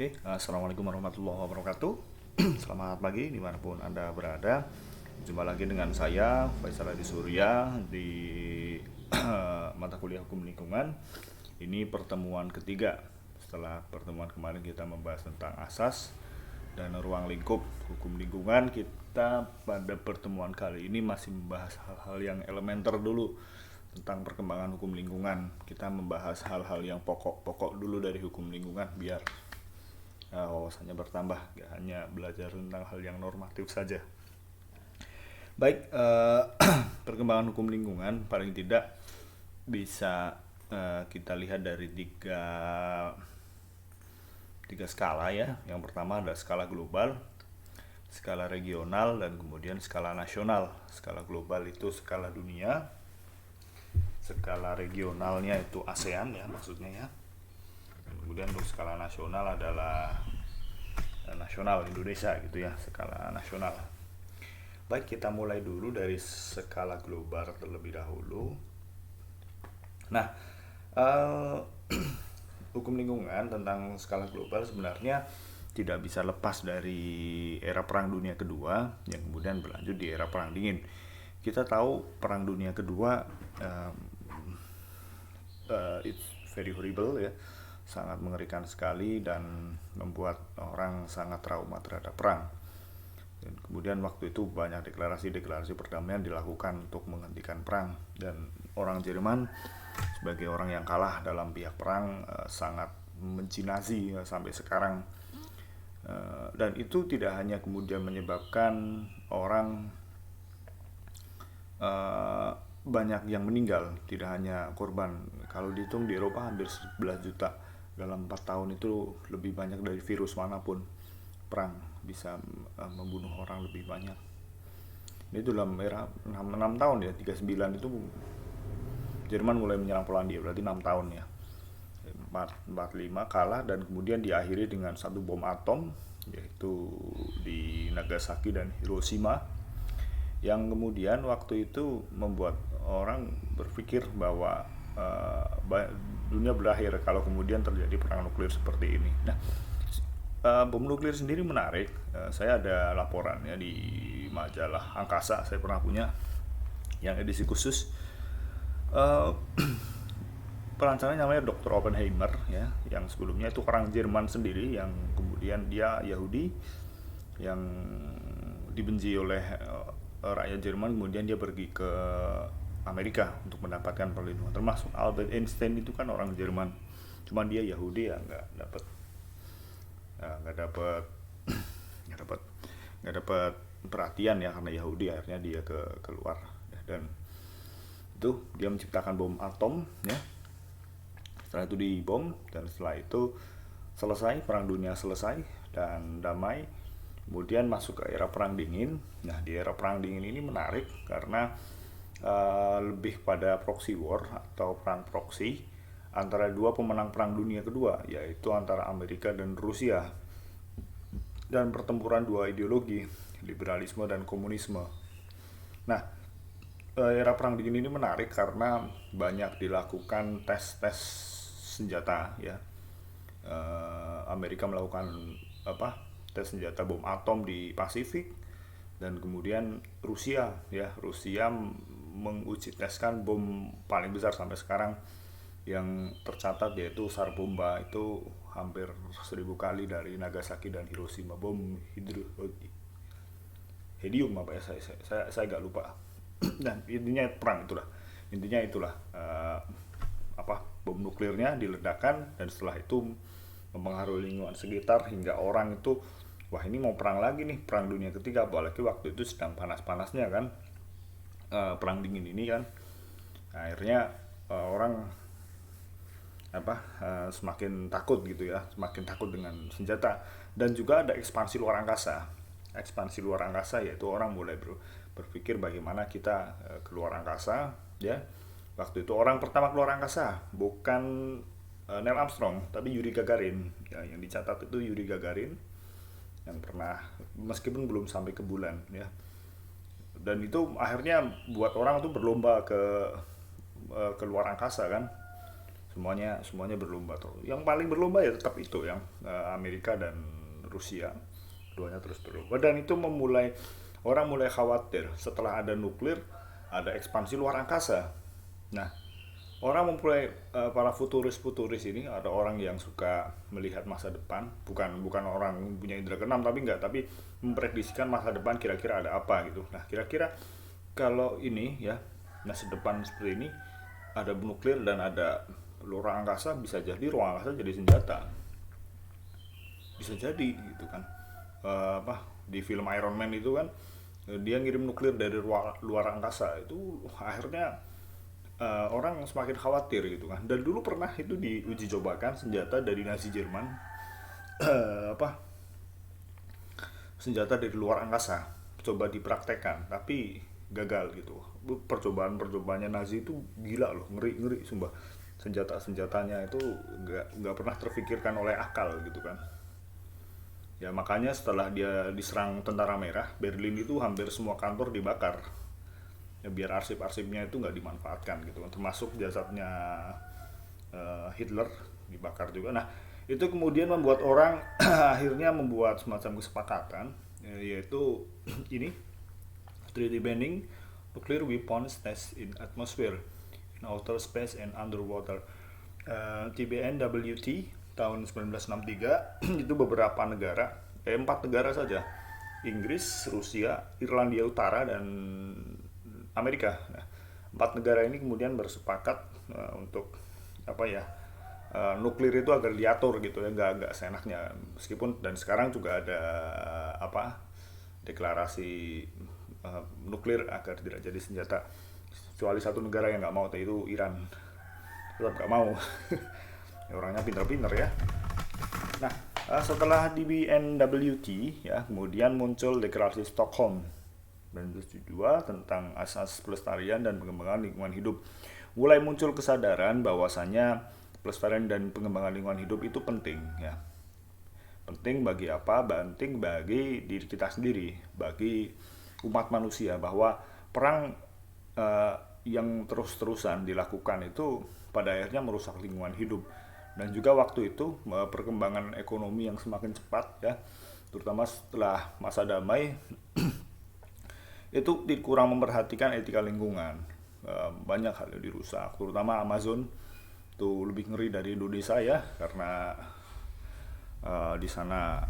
Oke, Assalamualaikum warahmatullahi wabarakatuh. Selamat pagi dimanapun Anda berada. Jumpa lagi dengan saya, Faisal Adi Surya, di mata kuliah Hukum Lingkungan. Ini pertemuan ketiga. Setelah pertemuan kemarin kita membahas tentang asas dan ruang lingkup hukum lingkungan, kita pada pertemuan kali ini masih membahas hal-hal yang elementer dulu tentang perkembangan hukum lingkungan. Kita membahas hal-hal yang pokok-pokok dulu dari hukum lingkungan biar wawasannya bertambah, gak hanya belajar tentang hal yang normatif saja. Baik, perkembangan hukum lingkungan paling tidak bisa kita lihat dari tiga skala ya. Yang pertama adalah skala global, skala regional, dan kemudian skala nasional. Skala global itu skala dunia, skala regionalnya itu ASEAN ya maksudnya ya. Kemudian untuk skala nasional adalah nasional Indonesia gitu ya, skala nasional. Baik, kita mulai dulu dari skala global terlebih dahulu. Nah, hukum lingkungan tentang skala global sebenarnya tidak bisa lepas dari era Perang Dunia Kedua yang kemudian berlanjut di era Perang Dingin. Kita tahu Perang Dunia Kedua it's very horrible ya, sangat mengerikan sekali dan membuat orang sangat trauma terhadap perang. Dan kemudian waktu itu banyak deklarasi-deklarasi perdamaian dilakukan untuk menghentikan perang, dan orang Jerman sebagai orang yang kalah dalam pihak perang sangat membenci Nazi sampai sekarang. Dan itu tidak hanya kemudian menyebabkan orang banyak yang meninggal, tidak hanya korban. Kalau dihitung di Eropa hampir 11 juta dalam 4 tahun, itu lebih banyak dari virus manapun. Perang bisa membunuh orang lebih banyak. Ini dalam era 6 tahun ya, 39 itu Jerman mulai menyerang Polandia, berarti 6 tahun ya. 45 kalah dan kemudian diakhiri dengan satu bom atom, yaitu di Nagasaki dan Hiroshima, yang kemudian waktu itu membuat orang berpikir bahwa dunia berakhir kalau kemudian terjadi perang nuklir seperti ini. Nah, bom nuklir sendiri menarik. Saya ada laporannya di majalah Angkasa, saya pernah punya yang edisi khusus. Perancangannya namanya Dr. Oppenheimer ya, yang sebelumnya itu orang Jerman sendiri, yang kemudian dia Yahudi yang dibenci oleh rakyat Jerman, kemudian dia pergi ke Amerika untuk mendapatkan perlindungan. Termasuk Albert Einstein itu kan orang Jerman, cuman dia Yahudi ya, nggak dapat perhatian ya karena Yahudi, akhirnya dia keluar ya. Dan itu dia menciptakan bom atom ya. Setelah itu dibom, dan setelah itu selesai, perang dunia selesai dan damai. Kemudian masuk ke era Perang Dingin. Nah, di era Perang Dingin ini menarik karena lebih pada proxy war atau perang proxy antara dua pemenang Perang Dunia Kedua, yaitu antara Amerika dan Rusia, dan pertempuran dua ideologi, liberalisme dan komunisme. Nah, era Perang Dingin ini menarik karena banyak dilakukan tes-tes senjata ya. Amerika melakukan tes senjata bom atom di Pasifik, dan kemudian Rusia menguji teskan bom paling besar sampai sekarang yang tercatat, yaitu SAR bomba, itu hampir 1000 kali dari Nagasaki dan Hiroshima. Bom helium apa ya, saya agak lupa. Dan intinya itulah bom nuklirnya diledakkan, dan setelah itu mempengaruhi lingkungan sekitar hingga orang itu, wah ini mau perang lagi nih, perang dunia ketiga. Apalagi waktu itu sedang panas-panasnya kan, perang dingin ini kan. Akhirnya orang semakin takut gitu ya, semakin takut dengan senjata. Dan juga ada ekspansi luar angkasa, yaitu orang mulai berpikir bagaimana kita keluar angkasa ya. Waktu itu orang pertama keluar angkasa bukan Neil Armstrong, tapi Yuri Gagarin ya. Yang dicatat itu Yuri Gagarin yang pernah, meskipun belum sampai ke bulan ya. Dan itu akhirnya buat orang tuh berlomba ke luar angkasa kan. Semuanya berlomba tuh. Yang paling berlomba ya tetap itu yang Amerika dan Rusia. Keduanya terus berlomba dan itu orang mulai khawatir setelah ada nuklir, ada ekspansi luar angkasa. Nah, orang memulai para futuris-futuris ini, ada orang yang suka melihat masa depan, bukan orang punya indera keenam tapi memprediksikan masa depan kira-kira ada apa gitu. Nah, kira-kira kalau ini ya masa depan seperti ini, ada nuklir dan ada luar angkasa, bisa jadi ruang angkasa jadi senjata, bisa jadi gitu kan. Di film Iron Man itu kan, dia ngirim nuklir dari luar angkasa, itu akhirnya orang semakin khawatir gitu kan. Dan dulu pernah itu diuji cobakan senjata dari Nazi Jerman, apa senjata dari luar angkasa, coba dipraktekkan tapi gagal gitu. Percobaan-percobaannya Nazi itu gila loh, ngeri sumpah. Senjatanya itu nggak pernah terfikirkan oleh akal gitu kan. Ya makanya setelah dia diserang tentara merah, Berlin itu hampir semua kantor dibakar. Ya biar arsip-arsipnya itu nggak dimanfaatkan gitu kan. Termasuk jasadnya Hitler dibakar juga. Nah, itu kemudian membuat orang akhirnya membuat semacam kesepakatan, yaitu ini treaty banning nuclear weapons test in atmosphere, in outer space and underwater. TBNWT tahun 1963 itu beberapa negara, 4 negara saja, Inggris, Rusia, Irlandia Utara, dan Amerika. Nah, 4 negara ini kemudian bersepakat untuk nuklir itu agar diatur gitu ya, nggak seenaknya. Meskipun dan sekarang juga ada deklarasi nuklir agar tidak jadi senjata, kecuali satu negara yang nggak mau, yaitu Iran. Tetap nggak mau. Ya, orangnya pinter-pinter ya. Nah, setelah DBNWT ya, kemudian muncul deklarasi Stockholm 1972 tentang asas pelestarian dan pengembangan lingkungan hidup. Mulai muncul kesadaran bahwasanya pelestarian dan pengembangan lingkungan hidup itu penting ya. Penting bagi apa? Penting bagi diri kita sendiri, bagi umat manusia, bahwa perang yang terus-terusan dilakukan itu pada akhirnya merusak lingkungan hidup. Dan juga waktu itu perkembangan ekonomi yang semakin cepat ya, terutama setelah masa damai itu kurang memperhatikan etika lingkungan. Banyak hal yang dirusak, terutama Amazon itu lebih ngeri dari Indonesia ya, karena di sana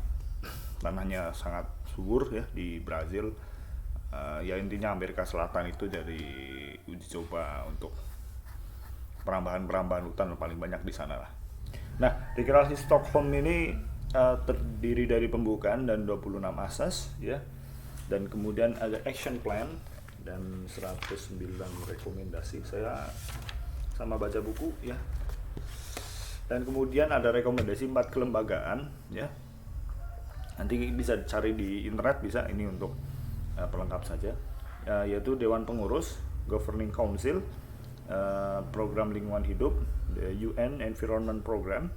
tanahnya sangat subur ya, di Brazil. Ya intinya Amerika Selatan itu jadi uji coba untuk perambahan hutan paling banyak di sana lah. Nah, deklarasi Stockholm ini terdiri dari pembukaan dan 26 asas ya. Dan kemudian ada action plan dan 109 rekomendasi. Saya sama baca buku ya. Dan kemudian ada rekomendasi 4 kelembagaan ya. Nanti bisa cari di internet, bisa, ini untuk pelengkap saja. Yaitu Dewan Pengurus, Governing Council, Program Lingkungan Hidup, the UN Environment Program.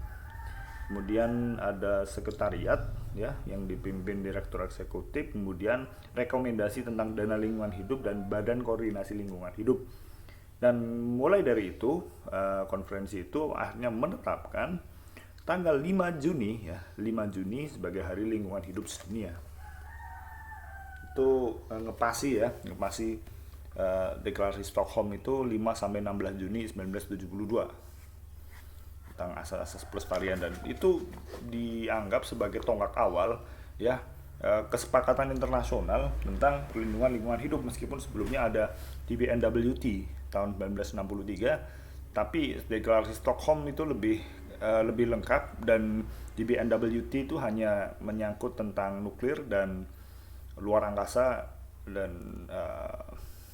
Kemudian ada sekretariat ya yang dipimpin direktur eksekutif, kemudian rekomendasi tentang dana lingkungan hidup dan badan koordinasi lingkungan hidup. Dan mulai dari itu konferensi itu akhirnya menetapkan tanggal 5 Juni ya, 5 Juni sebagai Hari Lingkungan Hidup Sedunia. Itu ngepasi deklarasi Stockholm itu 5 sampai 16 Juni 1972 tentang asas-asas pelestarian, dan itu dianggap sebagai tonggak awal ya kesepakatan internasional tentang perlindungan lingkungan hidup. Meskipun sebelumnya ada DBNWT tahun 1963, tapi deklarasi Stockholm itu lebih lengkap, dan DBNWT itu hanya menyangkut tentang nuklir dan luar angkasa dan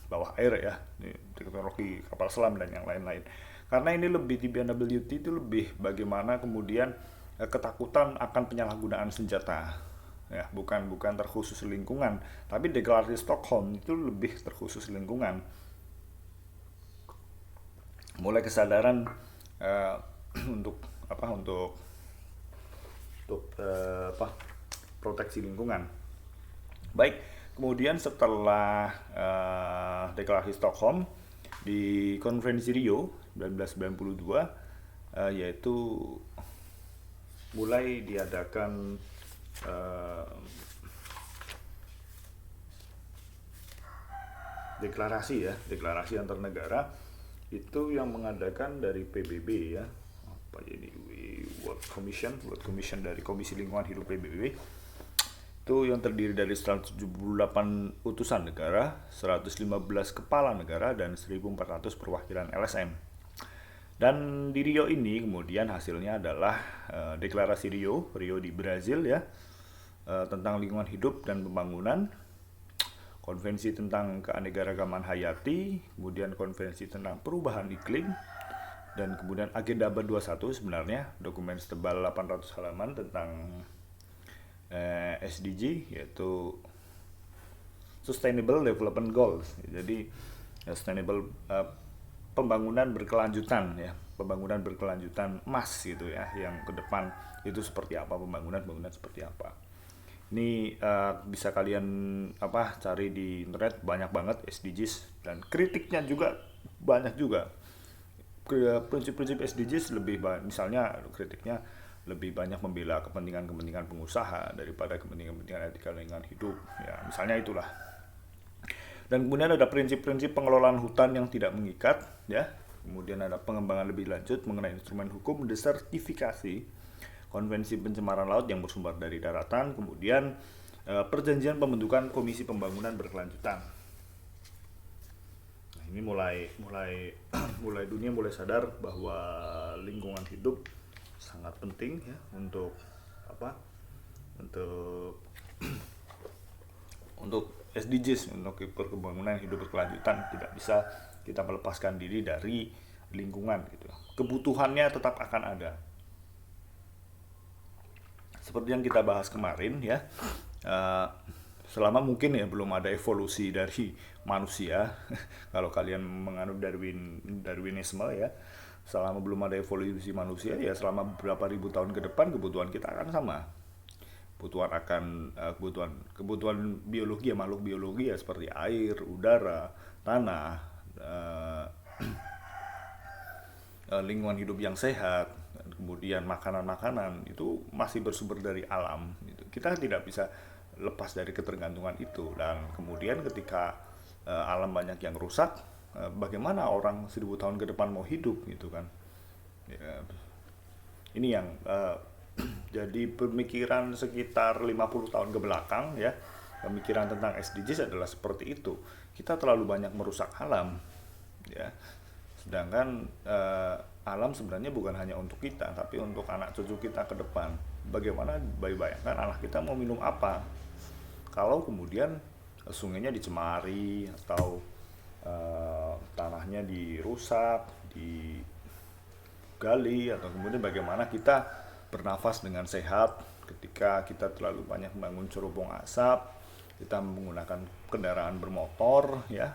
bawah air ya, teknologi kapal selam dan yang lain-lain. Karena ini lebih, di BNWT itu lebih bagaimana kemudian ketakutan akan penyalahgunaan senjata ya, bukan terkhusus lingkungan, tapi deklarasi Stockholm itu lebih terkhusus lingkungan. Mulai kesadaran untuk proteksi lingkungan. Baik, kemudian setelah deklarasi Stockholm, di konferensi Rio 1992 yaitu mulai diadakan deklarasi antar negara. Itu yang mengadakan dari PBB ya, apa jadi World Commission dari Komisi Lingkungan Hidup PBB. Itu yang terdiri dari 178 utusan negara, 115 kepala negara, dan 1.400 perwakilan LSM. Dan di Rio ini kemudian hasilnya adalah deklarasi Rio di Brazil ya, tentang lingkungan hidup dan pembangunan, konvensi tentang keanekaragaman hayati, kemudian konvensi tentang perubahan iklim, dan kemudian agenda abad 21 sebenarnya, dokumen setebal 800 halaman tentang SDG, yaitu Sustainable Development Goals. Jadi sustainable, pembangunan berkelanjutan ya, pembangunan berkelanjutan emas gitu ya, yang ke depan itu seperti apa, pembangunan seperti apa. Ini bisa kalian cari di internet, banyak banget SDGs, dan kritiknya juga banyak juga. Prinsip-prinsip SDGs lebih banyak, misalnya kritiknya lebih banyak membela kepentingan pengusaha daripada kepentingan etika lingkungan hidup ya, misalnya itulah. Dan kemudian ada prinsip-prinsip pengelolaan hutan yang tidak mengikat ya. Kemudian ada pengembangan lebih lanjut mengenai instrumen hukum, desertifikasi, konvensi pencemaran laut yang bersumber dari daratan, kemudian perjanjian pembentukan komisi pembangunan berkelanjutan. Nah, ini mulai dunia mulai sadar bahwa lingkungan hidup sangat penting ya untuk SDGs, untuk pembangunan hidup berkelanjutan. Tidak bisa kita melepaskan diri dari lingkungan gitu. Kebutuhannya tetap akan ada. Seperti yang kita bahas kemarin ya, selama mungkin ya belum ada evolusi dari manusia kalau kalian menganut Darwinisme ya, selama belum ada evolusi manusia ya, selama beberapa ribu tahun ke depan kebutuhan kita akan sama. Kebutuhan biologi ya, makhluk biologi ya, seperti air, udara, tanah, lingkungan hidup yang sehat, kemudian makanan itu masih bersumber dari alam gitu. Kita tidak bisa lepas dari ketergantungan itu. Dan kemudian ketika alam banyak yang rusak, bagaimana orang 1000 tahun ke depan mau hidup gitu kan ya. Ini yang jadi pemikiran sekitar 50 tahun ke belakang ya, pemikiran tentang SDGs adalah seperti itu. Kita terlalu banyak merusak alam ya, sedangkan alam sebenarnya bukan hanya untuk kita, tapi untuk anak cucu kita ke depan. Bagaimana, bayangkan anak kita mau minum apa kalau kemudian sungainya dicemari atau tanahnya dirusak, digali, atau kemudian bagaimana kita bernafas dengan sehat ketika kita terlalu banyak membangun cerobong asap, kita menggunakan kendaraan bermotor ya,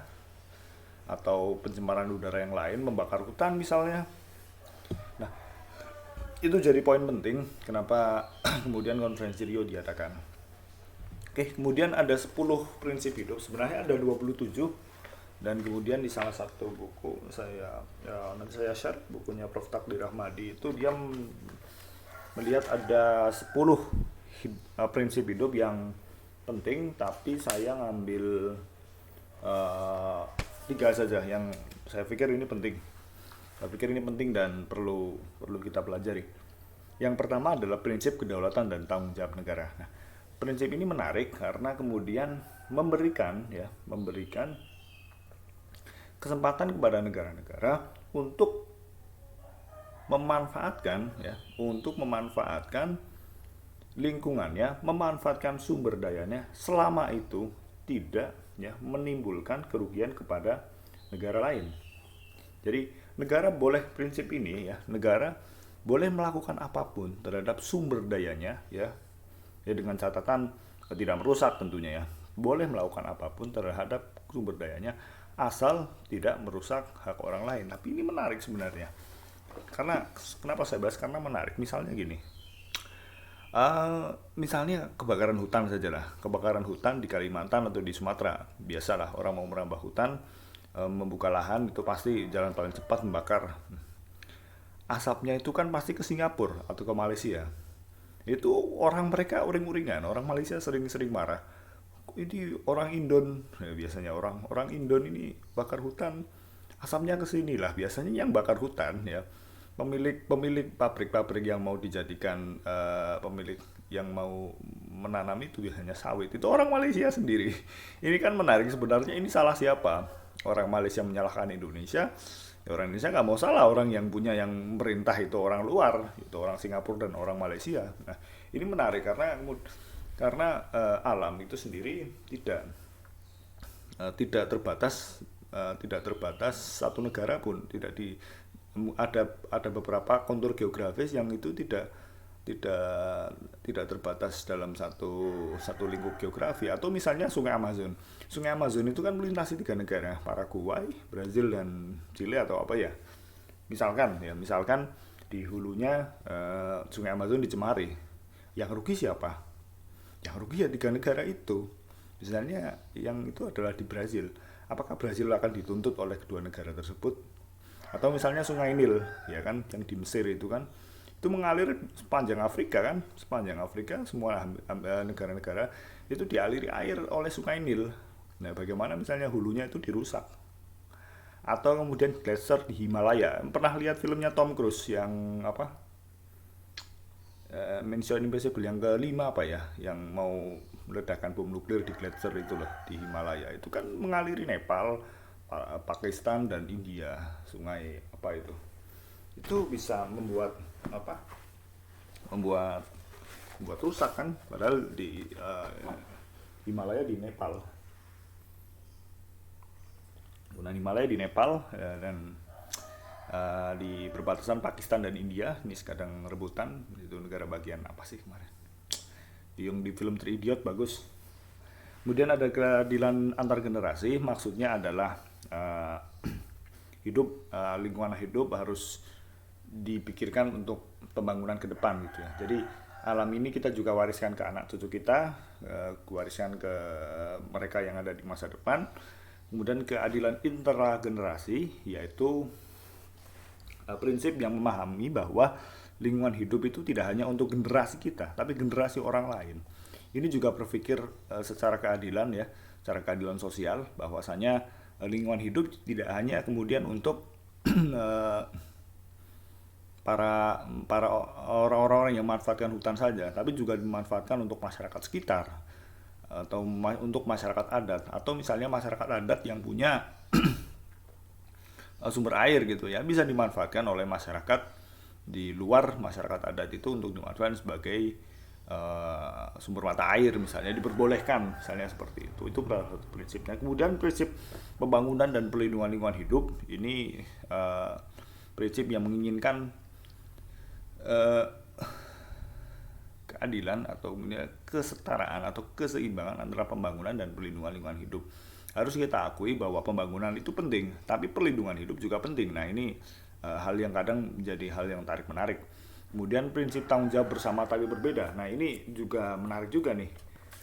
atau pencemaran udara yang lain, membakar hutan misalnya. Nah, itu jadi poin penting kenapa kemudian konferensi Rio diadakan. Oke, kemudian ada 10 prinsip hidup, sebenarnya ada 27. Dan kemudian di salah satu buku nanti saya share bukunya Prof. Takdir Ahmadi, itu dia melihat ada 10 prinsip hidup yang penting, tapi saya ngambil 3 saja yang saya pikir ini penting. Dan perlu kita pelajari. Yang pertama adalah prinsip kedaulatan dan tanggung jawab negara. Nah, prinsip ini menarik karena kemudian memberikan kesempatan kepada negara-negara untuk memanfaatkan lingkungannya, memanfaatkan sumber dayanya, selama itu tidak ya menimbulkan kerugian kepada negara lain. Jadi negara boleh, prinsip ini ya, negara boleh melakukan apapun terhadap sumber dayanya ya dengan catatan tidak merusak tentunya ya. Boleh melakukan apapun terhadap sumber dayanya asal tidak merusak hak orang lain. Tapi ini menarik sebenarnya. Karena kenapa saya bahas? Karena menarik. Misalnya gini. Misalnya kebakaran hutan sajalah. Kebakaran hutan di Kalimantan atau di Sumatera. Biasalah orang mau merambah hutan, membuka lahan, itu pasti jalan paling cepat membakar. asapnya itu kan pasti ke Singapura atau ke Malaysia. Itu orang mereka uring-uringan, orang Malaysia sering-sering marah. Ini orang Indon, ya, biasanya orang orang Indon ini bakar hutan, asapnya ke sini lah. Biasanya yang bakar hutan ya pemilik pabrik-pabrik yang mau dijadikan pemilik yang mau menanam itu biasanya sawit itu orang Malaysia sendiri. Ini kan menarik sebenarnya, ini salah siapa? Orang Malaysia menyalahkan Indonesia. Ya, orang Indonesia nggak mau salah, orang yang punya yang merintah itu orang luar, itu orang Singapura dan orang Malaysia. Nah, ini menarik karena alam itu sendiri tidak terbatas, tidak terbatas satu negara pun, tidak di ada beberapa kontur geografis yang itu tidak tidak terbatas dalam satu satu lingkup geografi. Atau misalnya Sungai Amazon itu kan melintasi tiga negara, Paraguay, Brazil dan Chile atau apa ya. Misalkan di hulunya Sungai Amazon dicemari, yang rugi siapa? Yang rugi ya tiga negara itu. Misalnya yang itu adalah di Brazil. Apakah Brazil akan dituntut oleh kedua negara tersebut? Atau misalnya Sungai Nil, ya kan, yang di Mesir itu kan, itu mengalir sepanjang Afrika kan, sepanjang Afrika semua negara-negara itu dialiri air oleh Sungai Nil. Nah, bagaimana misalnya hulunya itu dirusak? Atau kemudian gletser di Himalaya. Pernah lihat filmnya Tom Cruise yang apa? Mission Impossible yang kelima apa ya, yang mau meledakkan bom nuklir di gletser itu loh di Himalaya, itu kan mengaliri Nepal, Pakistan dan India, sungai apa itu bisa apa membuat membuat rusak kan, padahal di Himalaya di Nepal, gunung Himalaya di Nepal, dan di perbatasan Pakistan dan India ini sedang rebutan itu negara bagian apa sih kemarin yang di film Three Idiot bagus. Kemudian ada keadilan antar generasi, maksudnya adalah lingkungan hidup harus dipikirkan untuk pembangunan ke depan gitu ya. Jadi alam ini kita juga wariskan ke anak cucu kita, wariskan ke mereka yang ada di masa depan. Kemudian keadilan intergenerasi, yaitu prinsip yang memahami bahwa lingkungan hidup itu tidak hanya untuk generasi kita, tapi generasi orang lain. Ini juga berpikir secara keadilan ya, secara keadilan sosial, bahwasanya lingkungan hidup tidak hanya kemudian untuk para orang-orang yang memanfaatkan hutan saja, tapi juga dimanfaatkan untuk masyarakat sekitar atau untuk masyarakat adat, atau misalnya masyarakat adat yang punya sumber air gitu ya, bisa dimanfaatkan oleh masyarakat di luar masyarakat adat itu untuk dimanfaatkan sebagai sumber mata air, misalnya diperbolehkan misalnya seperti itu salah satu prinsipnya. Kemudian prinsip pembangunan dan perlindungan lingkungan hidup ini prinsip yang menginginkan keadilan atau kesetaraan atau keseimbangan antara pembangunan dan perlindungan lingkungan hidup. Harus kita akui bahwa pembangunan itu penting, tapi perlindungan hidup juga penting. Nah, ini hal yang kadang menjadi hal yang tarik-menarik. Kemudian prinsip tanggung jawab bersama tapi berbeda. Nah, ini juga menarik juga nih.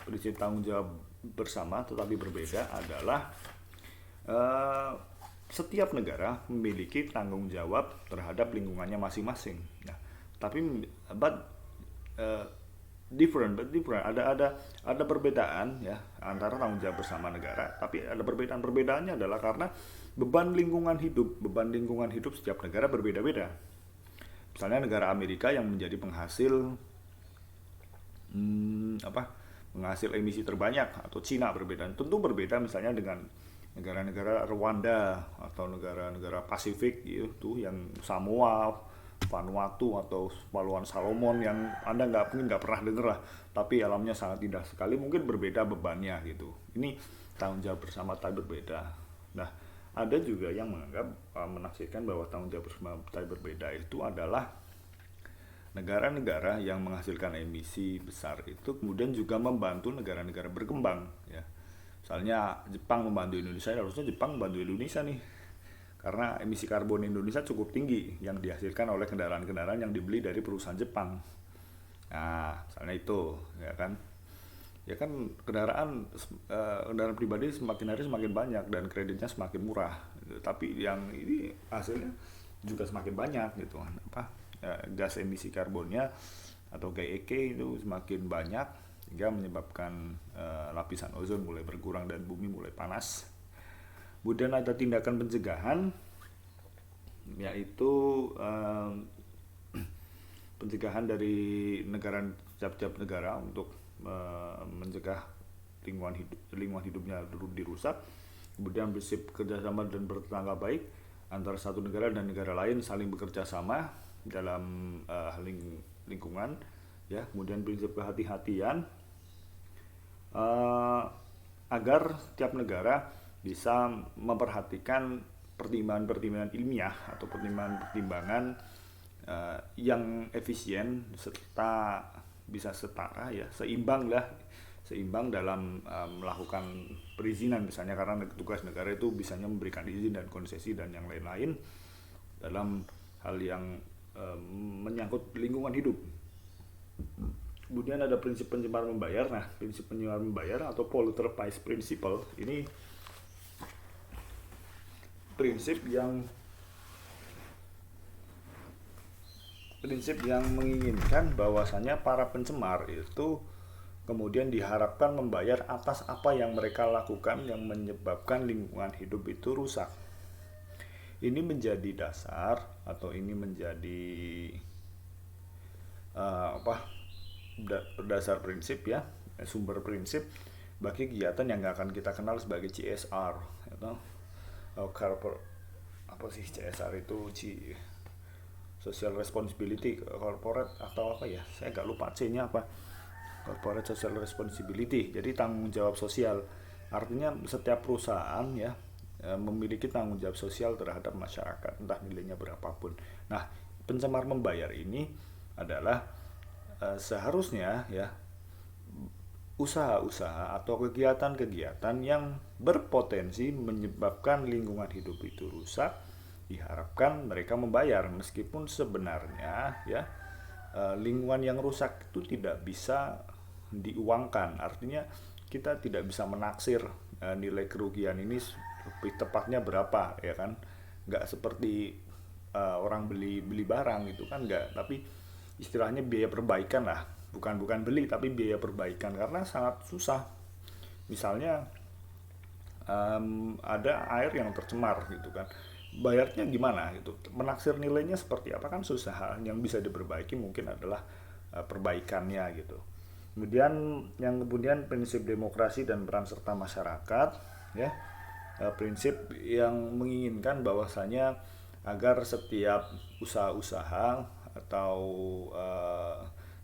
Prinsip tanggung jawab bersama tetapi berbeda adalah setiap negara memiliki tanggung jawab terhadap lingkungannya masing-masing. Nah, tapi different. Ada perbedaan ya antara tanggung jawab bersama negara, tapi ada perbedaannya adalah karena beban lingkungan hidup setiap negara berbeda-beda. Misalnya negara Amerika yang menjadi penghasil penghasil emisi terbanyak, atau Cina tentu berbeda misalnya dengan negara-negara Rwanda atau negara-negara Pasifik itu yang Samoa, Vanuatu atau Kepulauan Salomon yang Anda mungkin nggak pernah dengar lah, tapi alamnya sangat indah sekali, mungkin berbeda bebannya gitu. Ini tanggung jawab bersama tapi berbeda. Nah, ada juga yang menganggap menafsirkan bahwa tanggung jawab bersama tapi berbeda itu adalah negara-negara yang menghasilkan emisi besar itu kemudian juga membantu negara-negara berkembang ya. Misalnya Jepang membantu Indonesia, harusnya Jepang membantu Indonesia nih, karena emisi karbon Indonesia cukup tinggi yang dihasilkan oleh kendaraan-kendaraan yang dibeli dari perusahaan Jepang. Nah, misalnya itu, ya kan kendaraan pribadi semakin hari semakin banyak dan kreditnya semakin murah. Tapi yang ini hasilnya juga semakin banyak gitu kan, gas emisi karbonnya atau GEK itu semakin banyak, sehingga menyebabkan lapisan ozon mulai berkurang dan bumi mulai panas. Kemudian ada tindakan pencegahan, yaitu pencegahan dari tiap-tiap negara untuk mencegah lingkungan hidupnya dirusak. Kemudian prinsip kerjasama dan bertetangga baik antara satu negara dan negara lain, saling bekerja sama dalam lingkungan, ya. Kemudian prinsip kehati-hatian, agar setiap negara bisa memperhatikan pertimbangan-pertimbangan ilmiah atau pertimbangan-pertimbangan yang efisien serta bisa setara, ya, seimbang dalam melakukan perizinan misalnya, karena tugas negara itu bisanya memberikan izin dan konsesi dan yang lain-lain dalam hal yang menyangkut lingkungan hidup. Kemudian ada prinsip pencemar membayar. Nah, prinsip pencemar membayar atau polluter pays principle ini prinsip yang menginginkan bahwasanya para pencemar itu kemudian diharapkan membayar atas apa yang mereka lakukan yang menyebabkan lingkungan hidup itu rusak. Ini menjadi dasar atau ini menjadi dasar prinsip, ya, sumber prinsip bagi kegiatan yang akan kita kenal sebagai CSR atau CSR itu social responsibility corporate atau apa ya, saya agak lupa C-nya apa, corporate social responsibility. Jadi tanggung jawab sosial, artinya setiap perusahaan, ya, memiliki tanggung jawab sosial terhadap masyarakat, entah nilainya berapapun. Nah, pencemar membayar ini adalah seharusnya, ya, usaha-usaha atau kegiatan-kegiatan yang berpotensi menyebabkan lingkungan hidup itu rusak, diharapkan mereka membayar, meskipun sebenarnya, ya, lingkungan yang rusak itu tidak bisa diuangkan. Artinya kita tidak bisa menaksir nilai kerugian ini lebih tepatnya berapa, ya kan, nggak seperti orang beli barang gitu kan, nggak, tapi istilahnya biaya perbaikan lah, bukan beli tapi biaya perbaikan, karena sangat susah. Misalnya ada air yang tercemar gitu kan, bayarnya gimana gitu, menaksir nilainya seperti apa kan susah. Yang bisa diperbaiki mungkin adalah perbaikannya gitu. Kemudian prinsip demokrasi dan peran serta masyarakat, ya, prinsip yang menginginkan bahwasanya agar setiap usaha-usaha atau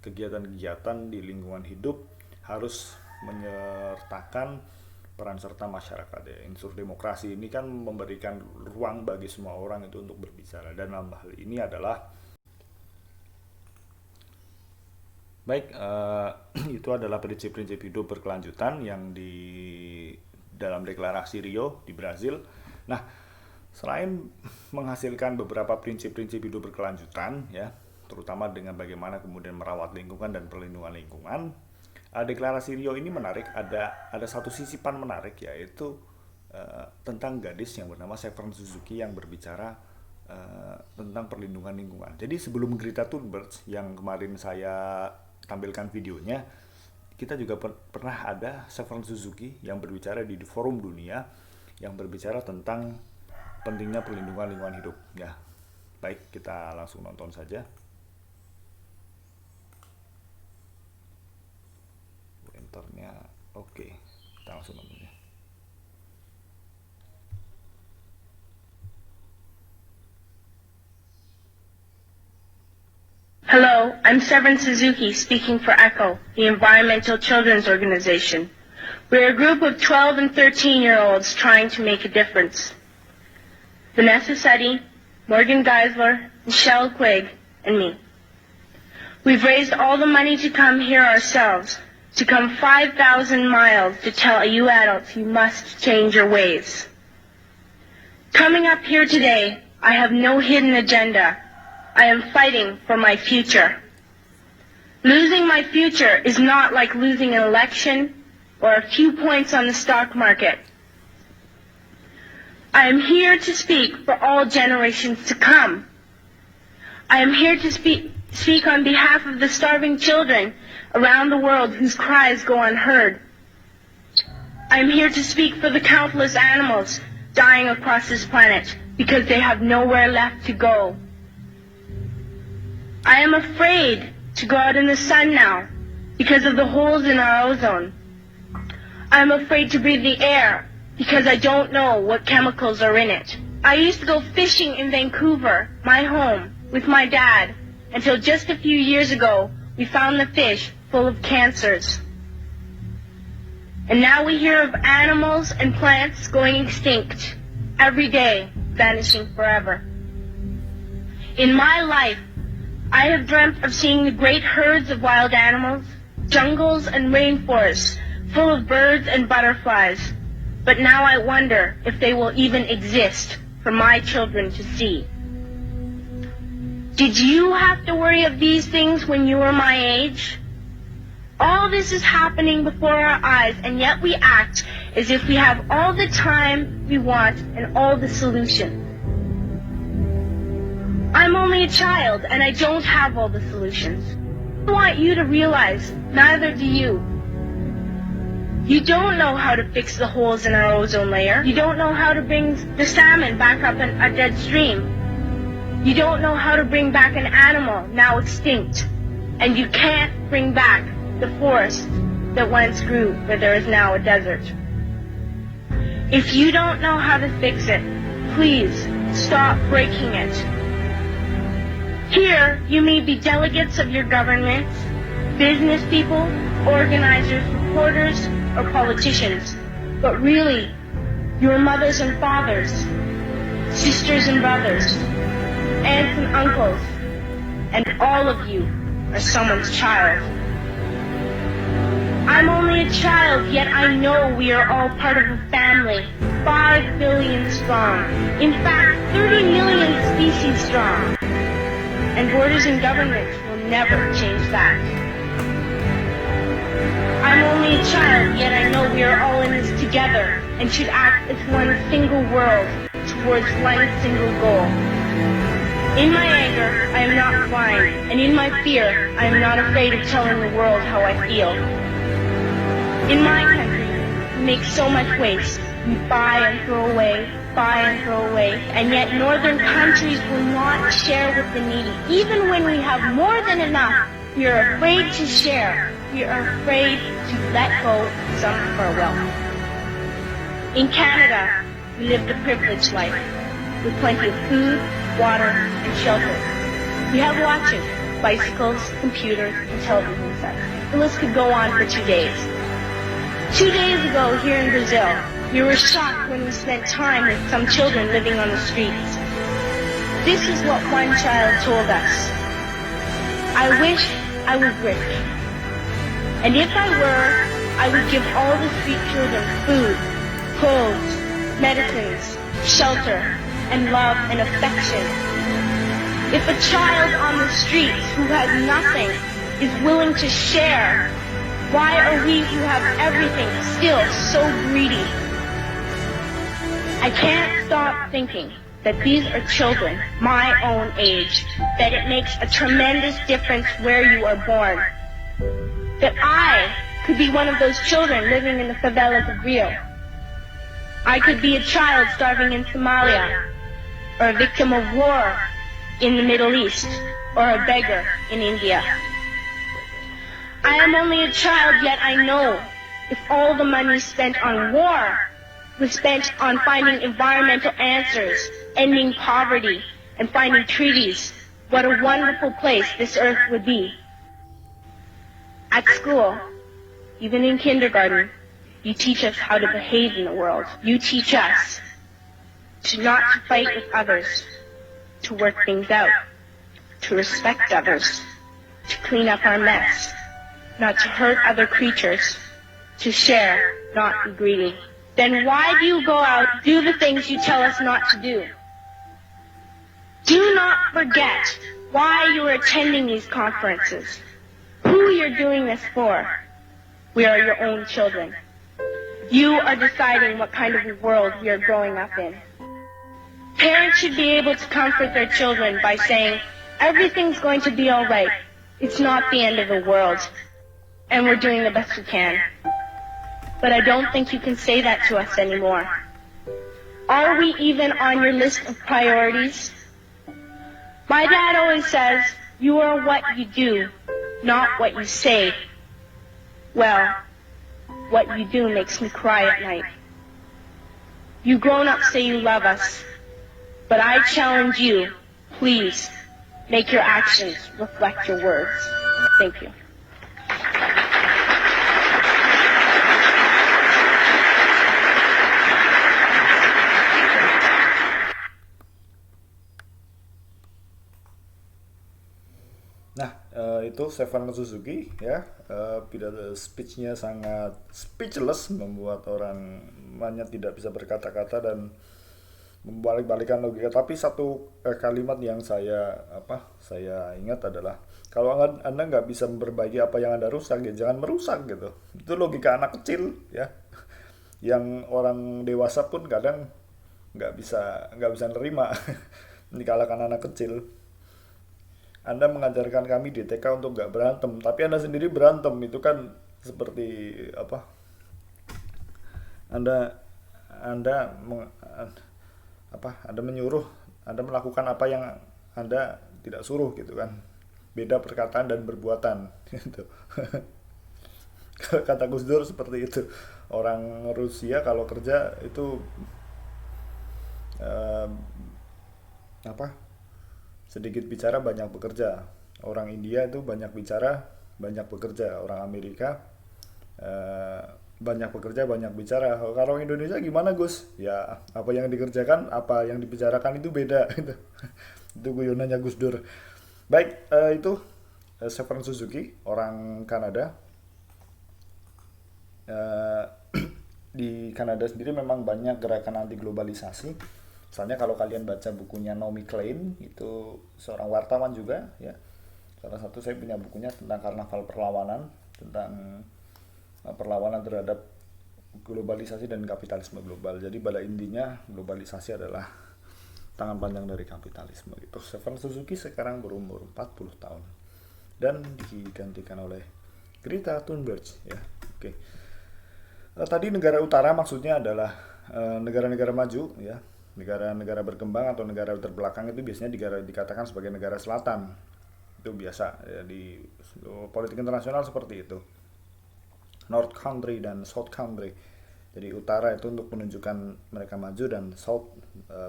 kegiatan-kegiatan di lingkungan hidup harus menyertakan peran serta masyarakat, ya. Unsur demokrasi ini kan memberikan ruang bagi semua orang itu untuk berbicara, dan dalam hal ini adalah itu adalah prinsip-prinsip hidup berkelanjutan yang di dalam deklarasi Rio di Brazil. Nah, selain menghasilkan beberapa prinsip-prinsip hidup berkelanjutan, ya, terutama dengan bagaimana kemudian merawat lingkungan dan perlindungan lingkungan, deklarasi Rio ini menarik. Ada satu sisipan menarik, yaitu tentang gadis yang bernama Severn Suzuki yang berbicara tentang perlindungan lingkungan. Jadi sebelum Greta Thunberg yang kemarin saya tampilkan videonya, kita juga pernah ada Severn Suzuki yang berbicara di forum dunia yang berbicara tentang pentingnya perlindungan lingkungan hidup, ya. Baik, kita langsung nonton saja. Enternya oke, kita langsung nontonnya. Hello, I'm Severn Suzuki, speaking for ECHO, the Environmental Children's Organization. We're a group of 12 and 13-year-olds trying to make a difference. Vanessa Seti, Morgan Geisler, Michelle Quigg, and me. We've raised all the money to come here ourselves, to come 5,000 miles to tell you adults you must change your ways. Coming up here today, I have no hidden agenda. I am fighting for my future. Losing my future is not like losing an election or a few points on the stock market. I am here to speak for all generations to come. I am here to speak on behalf of the starving children around the world whose cries go unheard. I am here to speak for the countless animals dying across this planet because they have nowhere left to go. I am afraid to go out in the sun now because of the holes in our ozone. I am afraid to breathe the air because I don't know what chemicals are in it. I used to go fishing in Vancouver, my home, with my dad, until just a few years ago we found the fish full of cancers. And now we hear of animals and plants going extinct, every day vanishing forever. In my life, I have dreamt of seeing the great herds of wild animals, jungles and rainforests full of birds and butterflies. But now I wonder if they will even exist for my children to see. Did you have to worry of these things when you were my age? All this is happening before our eyes, and yet we act as if we have all the time we want and all the solution. I'm only a child, and I don't have all the solutions. I want you to realize, neither do you. You don't know how to fix the holes in our ozone layer. You don't know how to bring the salmon back up in a dead stream. You don't know how to bring back an animal now extinct. And you can't bring back the forest that once grew where there is now a desert. If you don't know how to fix it, please stop breaking it. Here, you may be delegates of your governments, business people, organizers, reporters, or politicians, but really, your mothers and fathers, sisters and brothers, aunts and uncles, and all of you are someone's child. I'm only a child, yet I know we are all part of a family, 5 billion strong. In fact, 30 million species strong. And borders and governments will never change that. I'm only a child, yet I know we are all in this together and should act as one single world towards one single goal. In my anger, I am not blind, and in my fear, I am not afraid of telling the world how I feel. In my country, we make so much waste. We buy and throw away, and yet northern countries will not share with the needy. Even when we have more than enough, we are afraid to share. We are afraid to let go some of our wealth. In Canada, we live the privileged life, with plenty of food, water, and shelter. We have watches, bicycles, computers, and television sets. The list could go on for 2 days. 2 days ago, here in Brazil, we were shocked when we spent time with some children living on the streets. This is what one child told us. I wish I was rich. And if I were, I would give all the street children food, clothes, medicines, shelter, and love and affection. If a child on the streets who has nothing is willing to share, why are we who have everything still so greedy? I can't stop thinking that these are children my own age, that it makes a tremendous difference where you are born. That I could be one of those children living in the favelas of Rio. I could be a child starving in Somalia, or a victim of war in the Middle East, or a beggar in India. I am only a child, yet I know if all the money spent on war was spent on finding environmental answers, ending poverty, and finding treaties, what a wonderful place this earth would be. At school, even in kindergarten, you teach us how to behave in the world. You teach us to not to fight with others, to work things out, to respect others, to clean up our mess, not to hurt other creatures, to share, not be greedy. Then why do you go out, do the things you tell us not to do? Do not forget why you are attending these conferences, who you're doing this for. We are your own children. You are deciding what kind of a world we are growing up in. Parents should be able to comfort their children by saying, Everything's going to be all right. It's not the end of the world. And we're doing the best we can. But I don't think you can say that to us anymore. Are we even on your list of priorities? My dad always says, you are what you do, not what you say. Well, what you do makes me cry at night. You grown-ups say you love us, but I challenge you, please, make your actions reflect your words. Thank you. Nah, itu Stefan Suzuki ya, pidato speech-nya sangat speechless, membuat orang banyak tidak bisa berkata-kata dan membalik-balikan logika. Tapi satu kalimat yang saya ingat adalah, kalau anda nggak bisa memperbaiki apa yang anda rusak, ya jangan merusak gitu. Itu logika anak kecil ya, yang orang dewasa pun kadang nggak bisa nerima dikalahkan anak kecil. Anda mengajarkan kami di TK untuk nggak berantem, tapi Anda sendiri berantem. Itu kan seperti apa? Anda Anda Anda menyuruh, Anda melakukan apa yang Anda tidak suruh gitu kan. Beda perkataan dan perbuatan gitu. Kata Gus Dur seperti itu. Orang Rusia kalau kerja itu eh, sedikit bicara banyak bekerja. Orang India itu banyak bicara banyak bekerja. Orang Amerika banyak bekerja banyak bicara. Kalau Indonesia gimana Gus? Ya apa yang dikerjakan apa yang dibicarakan itu beda gitu. Itu guyonannya Gus Dur. Baik, itu Stefan Suzuki, orang Kanada. Eh, di Kanada sendiri memang banyak gerakan anti globalisasi. Misalnya kalau kalian baca bukunya Naomi Klein, itu seorang wartawan juga ya. Salah satu saya punya bukunya tentang karnaval perlawanan, tentang perlawanan terhadap globalisasi dan kapitalisme global. Jadi pada intinya globalisasi adalah tangan panjang dari kapitalisme gitu. Stefan Suzuki sekarang berumur 40 tahun dan digantikan oleh Greta Thunberg ya. Oke. Tadi negara utara maksudnya adalah negara-negara maju ya. Negara-negara berkembang atau negara terbelakang itu biasanya dikatakan sebagai negara selatan. Itu biasa ya, di politik internasional seperti itu. North country dan South country. Jadi utara itu untuk menunjukkan mereka maju, dan South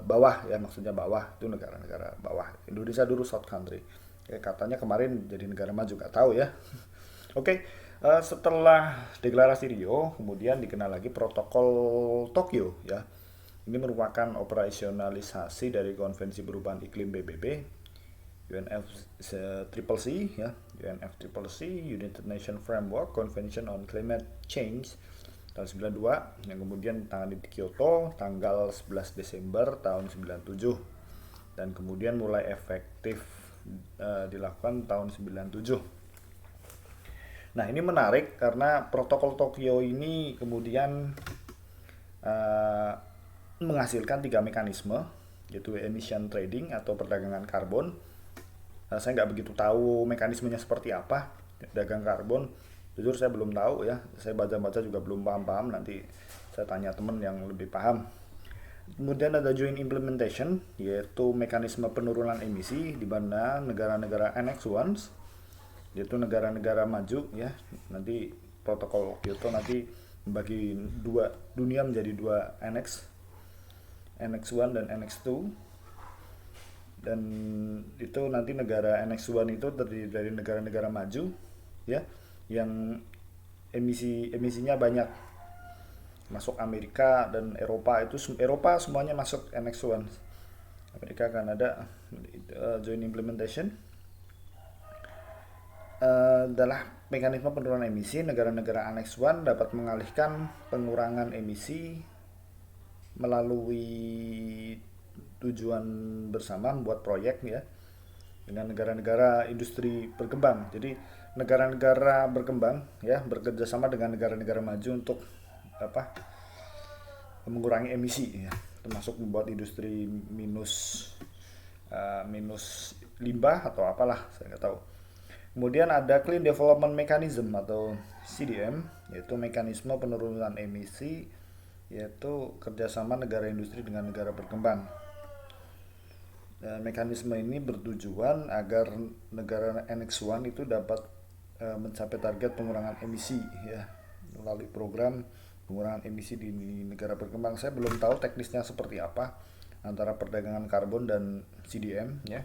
bawah ya, maksudnya bawah itu negara-negara bawah. Indonesia dulu South country. Katanya kemarin jadi negara maju, gak tahu ya. Oke, setelah deklarasi Rio, kemudian dikenal lagi protokol Tokyo ya. Ini merupakan operasionalisasi dari Konvensi Perubahan Iklim PBB, UNFCCC ya, UNFCCC, United Nations Framework Convention on Climate Change tahun 92, yang kemudian ditangani di Kyoto tanggal 11 Desember tahun 97, dan kemudian mulai efektif dilakukan tahun 97. Nah, ini menarik karena protokol Tokyo ini kemudian menghasilkan 3 mekanisme, yaitu emission trading atau perdagangan karbon. Saya nggak begitu tahu mekanismenya seperti apa, dagang karbon. Jujur saya belum tahu ya, saya baca-baca juga belum paham-paham, nanti saya tanya teman yang lebih paham. Kemudian ada joint implementation, yaitu mekanisme penurunan emisi di mana negara-negara Annex 1, yaitu negara-negara maju ya. Nanti protokol Kyoto nanti membagi dunia menjadi 2 annex. Annex 1 dan Annex 2, dan itu nanti negara Annex 1 itu terdiri dari negara-negara maju ya, yang emisinya banyak, masuk Amerika dan Eropa. Itu Eropa semuanya masuk Annex 1. Amerika, Kanada, joint implementation adalah mekanisme penurunan emisi. Negara-negara Annex 1 dapat mengalihkan pengurangan emisi melalui tujuan bersama, membuat proyek ya dengan negara-negara industri berkembang. Jadi negara-negara berkembang ya bekerja sama dengan negara-negara maju untuk mengurangi emisi ya, termasuk membuat industri minus limbah atau apalah, saya nggak tahu. Kemudian ada Clean Development Mechanism atau CDM, yaitu mekanisme penurunan emisi, yaitu kerjasama negara industri dengan negara berkembang. Mekanisme ini bertujuan agar negara Annex 1 itu dapat mencapai target pengurangan emisi ya melalui program pengurangan emisi di negara berkembang. Saya belum tahu teknisnya seperti apa antara perdagangan karbon dan CDM ya.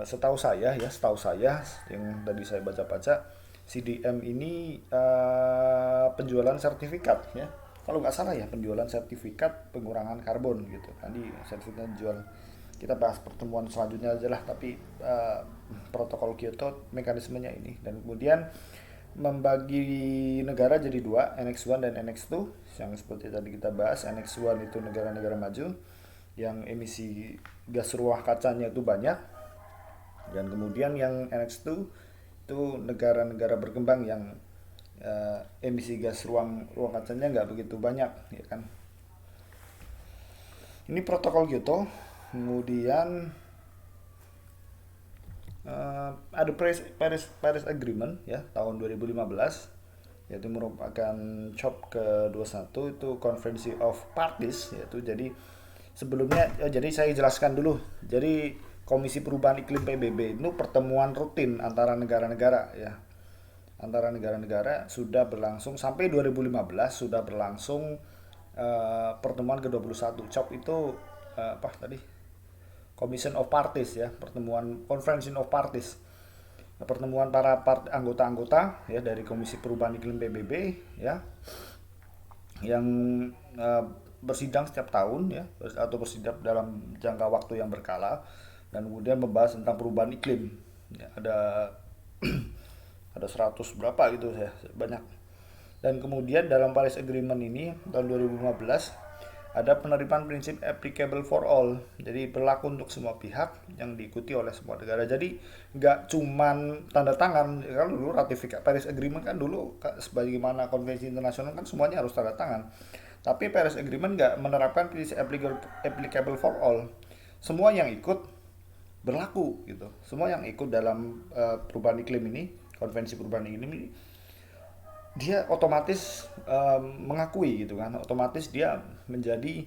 Setahu saya yang tadi saya baca-baca, CDM ini penjualan sertifikat ya. Kalau nggak salah ya, penjualan sertifikat pengurangan karbon gitu. Tadi sertifikat jual. Kita bahas pertemuan selanjutnya aja lah, tapi protokol Kyoto mekanismenya ini. Dan kemudian membagi negara jadi dua, Annex 1 dan Annex 2, yang seperti tadi kita bahas. Annex 1 itu negara-negara maju yang emisi gas rumah kacanya itu banyak, dan kemudian yang Annex 2 itu negara-negara berkembang yang emisi gas ruang kacanya nggak begitu banyak ya kan. Ini protokol Kyoto. Kemudian ada Paris Agreement ya tahun 2015, yaitu merupakan COP ke-21, itu Conference of Parties, yaitu jadi sebelumnya jadi saya jelaskan dulu. Jadi Komisi Perubahan Iklim PBB itu pertemuan rutin antara negara-negara ya. Antara negara-negara sudah berlangsung sampai 2015, sudah berlangsung pertemuan ke-21. COP itu apa tadi? Commission of Parties ya, Conference of Parties. Pertemuan para anggota-anggota ya dari Komisi Perubahan Iklim PBB ya, yang bersidang setiap tahun ya, atau bersidang dalam jangka waktu yang berkala, dan kemudian membahas tentang perubahan iklim ya, ada 100 berapa gitu ya, banyak. Dan kemudian dalam Paris Agreement ini tahun 2015 ada penerapan prinsip applicable for all, jadi berlaku untuk semua pihak yang diikuti oleh semua negara. Jadi nggak cuman tanda tangan. Kalau dulu ratifikasi Paris Agreement kan dulu sebagaimana konvensi internasional kan semuanya harus tanda tangan. Tapi Paris Agreement nggak menerapkan prinsip applicable for all. Semua yang ikut berlaku gitu. Semua yang ikut dalam perubahan iklim ini, konvensi perubahan iklim ini, dia otomatis mengakui gitu kan, otomatis dia mengakui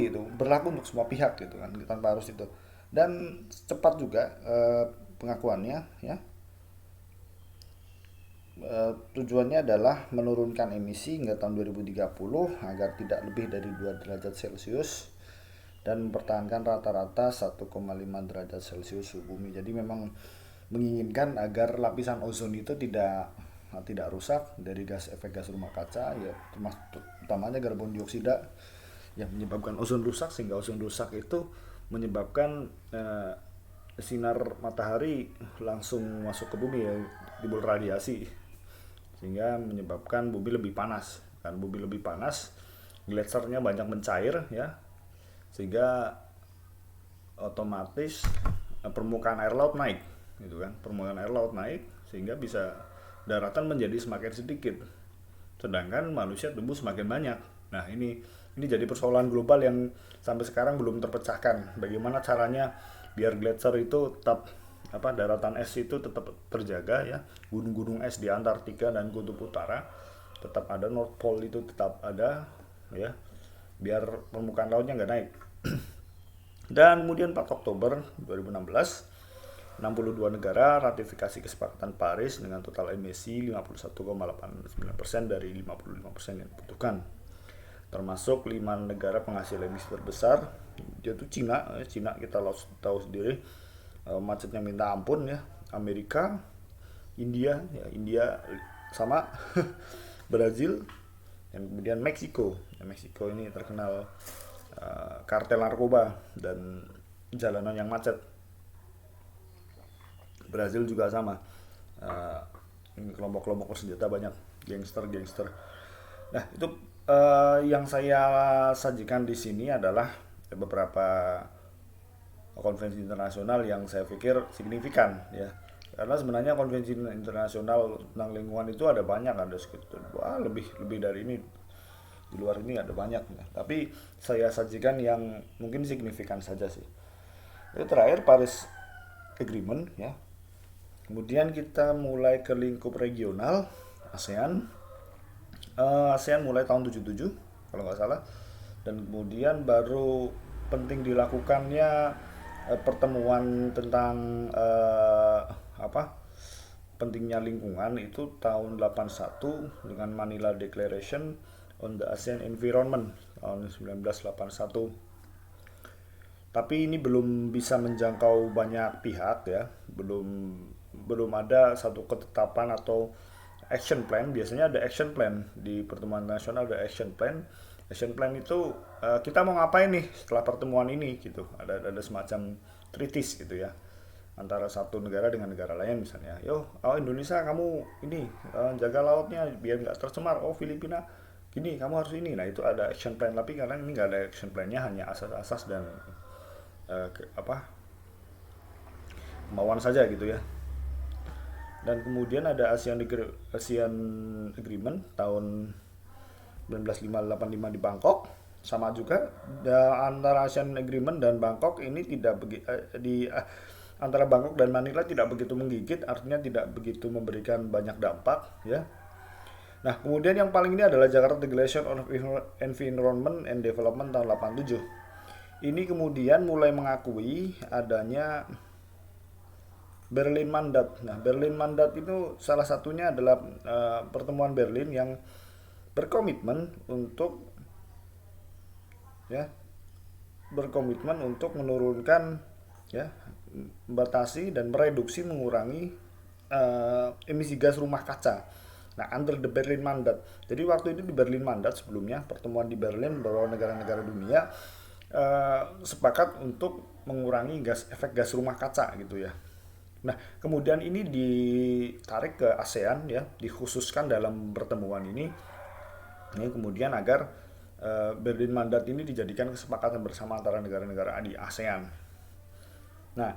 itu berlaku untuk semua pihak gitu kan, tanpa harus itu. Dan cepat juga pengakuannya ya. Tujuannya adalah menurunkan emisi hingga tahun 2030 agar tidak lebih dari 2 derajat Celcius dan mempertahankan rata-rata 1,5 derajat Celcius suhu bumi. Jadi memang menginginkan agar lapisan ozon itu tidak rusak dari efek gas rumah kaca ya, termasuk utamanya karbon dioksida yang menyebabkan ozon rusak, sehingga ozon rusak itu menyebabkan sinar matahari langsung masuk ke bumi ya, timbul radiasi, sehingga menyebabkan bumi lebih panas. Kan bumi lebih panas, gletsernya banyak mencair ya, sehingga otomatis permukaan air laut naik gitu kan, permukaan air laut naik sehingga bisa daratan menjadi semakin sedikit, sedangkan manusia tumbuh semakin banyak. Nah ini jadi persoalan global yang sampai sekarang belum terpecahkan. Bagaimana caranya biar gletser itu tetap daratan es itu tetap terjaga ya, gunung-gunung es di Antartika dan Kutub Utara tetap ada, North Pole itu tetap ada ya, biar permukaan lautnya nggak naik. Dan kemudian 4 Oktober 2016 62 negara ratifikasi kesepakatan Paris dengan total emisi 51,89% dari 55% yang dibutuhkan. Termasuk 5 negara penghasil emisi terbesar, yaitu Cina. Cina kita tahu sendiri, macetnya minta ampun ya. Amerika, India sama Brazil, dan kemudian Meksiko. Meksiko ini terkenal kartel narkoba dan jalanan yang macet. Brazil juga sama, kelompok-kelompok bersenjata banyak, gangster. Nah itu yang saya sajikan di sini adalah beberapa konvensi internasional yang saya pikir signifikan ya, karena sebenarnya konvensi internasional tentang lingkungan itu ada banyak, ada sekitar lebih dari ini. Di luar ini ada banyak ya. Tapi saya sajikan yang mungkin signifikan saja sih. Itu terakhir Paris Agreement ya. Kemudian kita mulai ke lingkup regional ASEAN. ASEAN mulai tahun 77 kalau nggak salah. Dan kemudian baru penting dilakukannya pertemuan tentang pentingnya lingkungan itu tahun 81 dengan Manila Declaration on the ASEAN Environment tahun 1981. Tapi ini belum bisa menjangkau banyak pihak ya, belum ada satu ketetapan atau action plan. Biasanya ada action plan di pertemuan nasional, ada action plan. Action plan itu kita mau ngapain nih setelah pertemuan ini gitu. Ada semacam treaties gitu ya antara satu negara dengan negara lain misalnya. Indonesia kamu ini jaga lautnya biar nggak tercemar. Filipina gini kamu harus ini. Nah itu ada action plan, tapi karena ini nggak ada action plannya, hanya asas-asas dan kemauan saja gitu ya. Dan kemudian ada ASEAN Agreement tahun 1985 di Bangkok. Sama juga antara ASEAN Agreement dan Bangkok ini tidak antara Bangkok dan Manila tidak begitu menggigit, artinya tidak begitu memberikan banyak dampak ya. Nah, kemudian yang paling ini adalah Jakarta Declaration on Environment and Development tahun 87. Ini kemudian mulai mengakui adanya Berlin Mandat. Nah, Berlin Mandat itu salah satunya adalah pertemuan Berlin yang berkomitmen untuk menurunkan membatasi dan mengurangi emisi gas rumah kaca. Nah, under the Berlin Mandat. Jadi waktu itu di Berlin Mandat sebelumnya, pertemuan di Berlin beberapa negara-negara dunia sepakat untuk mengurangi efek gas rumah kaca gitu ya. Nah, kemudian ini ditarik ke ASEAN ya, dikhususkan dalam pertemuan ini. Ini kemudian agar Berlin Mandat ini dijadikan kesepakatan bersama antara negara-negara di ASEAN. Nah,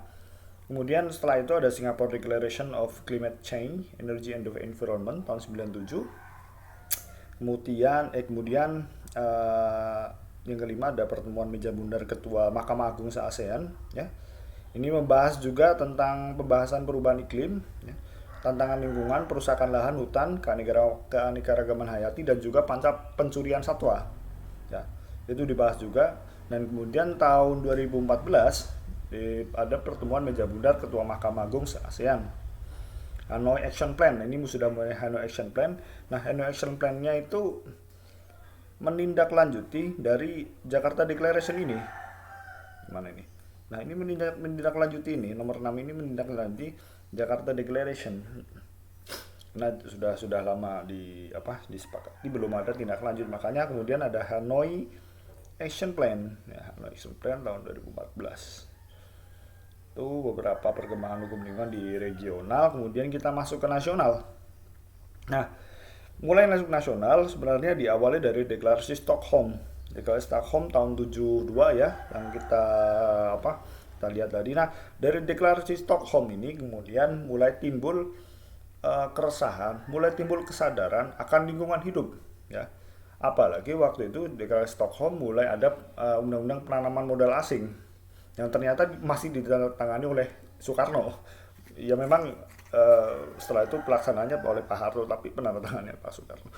kemudian setelah itu ada Singapore Declaration of Climate Change, Energy and Environment tahun 97. Kemudian yang kelima ada pertemuan meja bundar ketua Mahkamah Agung se-ASEAN ya. Ini membahas juga tentang pembahasan perubahan iklim ya, tantangan lingkungan, perusakan lahan, hutan, keanekaragaman hayati dan juga pencurian satwa. Ya, itu dibahas juga. Dan kemudian tahun 2014 ada pertemuan meja bundar ketua Mahkamah Agung se-ASEAN. Hanoi Action Plan. Ini sudah mulai Hanoi Action Plan. Nah, Hanoi Action Plan-nya itu menindaklanjuti dari Jakarta Declaration ini. Mana ini? Nah, ini menindaklanjuti ini, nomor 6 ini menindaklanjuti Jakarta Declaration. Nah, sudah lama disepakati, belum ada tindak lanjut. Makanya kemudian ada Hanoi Action Plan. Ya, Hanoi Action Plan tahun 2014. Itu beberapa perkembangan hukum lingkungan di regional. Kemudian kita masuk ke nasional. Nah, mulai masuk nasional sebenarnya diawali dari Deklarasi Stockholm. Deklarasi Stockholm tahun 72 ya, yang kita lihat tadi. Nah, dari Deklarasi Stockholm ini kemudian mulai timbul keresahan, mulai timbul kesadaran akan lingkungan hidup ya. Apalagi waktu itu Deklarasi Stockholm mulai ada undang-undang penanaman modal asing yang ternyata masih ditandatangani oleh Soekarno. Ya memang setelah itu pelaksanaannya oleh Pak Harto, tapi penandatangannya Pak Soekarno.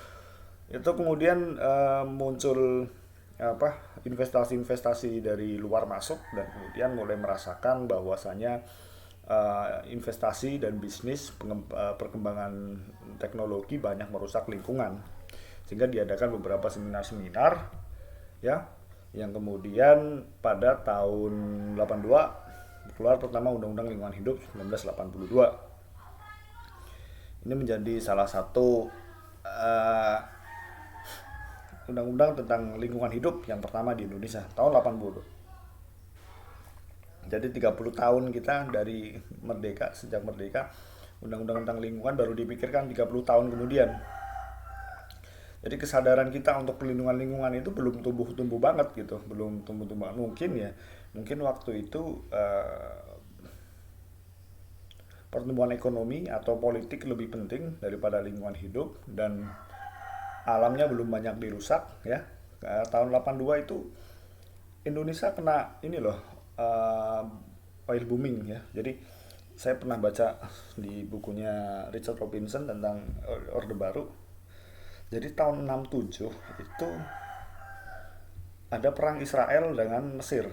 Itu kemudian muncul investasi-investasi dari luar masuk, dan kemudian mulai merasakan bahwasanya investasi dan bisnis perkembangan teknologi banyak merusak lingkungan, sehingga diadakan beberapa seminar-seminar ya, yang kemudian pada tahun 82 keluar pertama Undang-Undang Lingkungan Hidup 1982. Ini menjadi salah satu undang-undang tentang lingkungan hidup yang pertama di Indonesia tahun 80. Jadi 30 tahun kita dari merdeka, sejak merdeka, undang-undang tentang lingkungan baru dipikirkan 30 tahun kemudian. Jadi kesadaran kita untuk perlindungan lingkungan itu belum tumbuh banget gitu, belum tumbuh mungkin waktu itu pertumbuhan ekonomi atau politik lebih penting daripada lingkungan hidup, dan alamnya belum banyak dirusak ya. Tahun 82 itu Indonesia kena ini loh, oil booming ya. Jadi saya pernah baca di bukunya Richard Robinson tentang Orde Baru. Jadi tahun 67 itu ada perang Israel dengan Mesir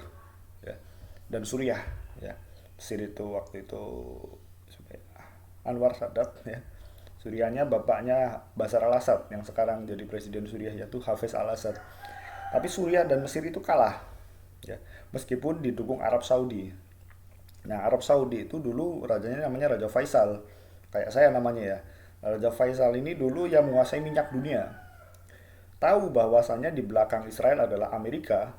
ya, dan Suriah ya. Mesir itu waktu itu Anwar Sadat ya. Suriahnya bapaknya Bashar al-Assad yang sekarang jadi presiden Suriah, yaitu Hafez al-Assad. Tapi Suriah dan Mesir itu kalah ya, meskipun didukung Arab Saudi. Nah, Arab Saudi itu dulu rajanya namanya Raja Faisal, kayak saya namanya ya. Raja Faisal ini dulu yang menguasai minyak dunia. Tahu bahwasannya di belakang Israel adalah Amerika,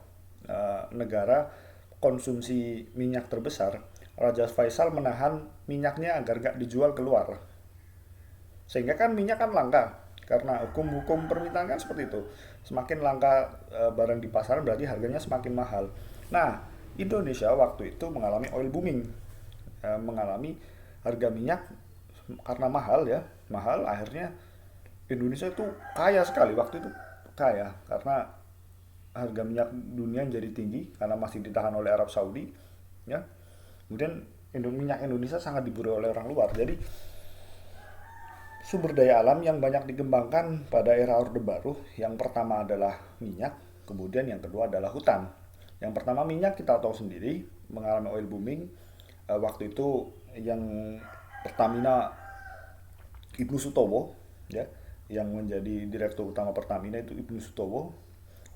negara konsumsi minyak terbesar. Raja Faisal menahan minyaknya agar gak dijual keluar. Sehingga kan minyak kan langka, karena hukum-hukum permintaan kan seperti itu. Semakin langka barang di pasaran berarti harganya semakin mahal. Nah, Indonesia waktu itu mengalami oil booming, mengalami harga minyak karena mahal ya, mahal. Akhirnya Indonesia itu kaya sekali waktu itu, kaya karena harga minyak dunia jadi tinggi karena masih ditahan oleh Arab Saudi ya. Kemudian minyak Indonesia sangat diburu oleh orang luar. Jadi sumber daya alam yang banyak dikembangkan pada era Orde Baru, yang pertama adalah minyak, kemudian yang kedua adalah hutan. Yang pertama minyak, kita tahu sendiri mengalami oil booming. Waktu itu yang Pertamina, Ibnu Sutowo ya, yang menjadi direktur utama Pertamina itu Ibnu Sutowo,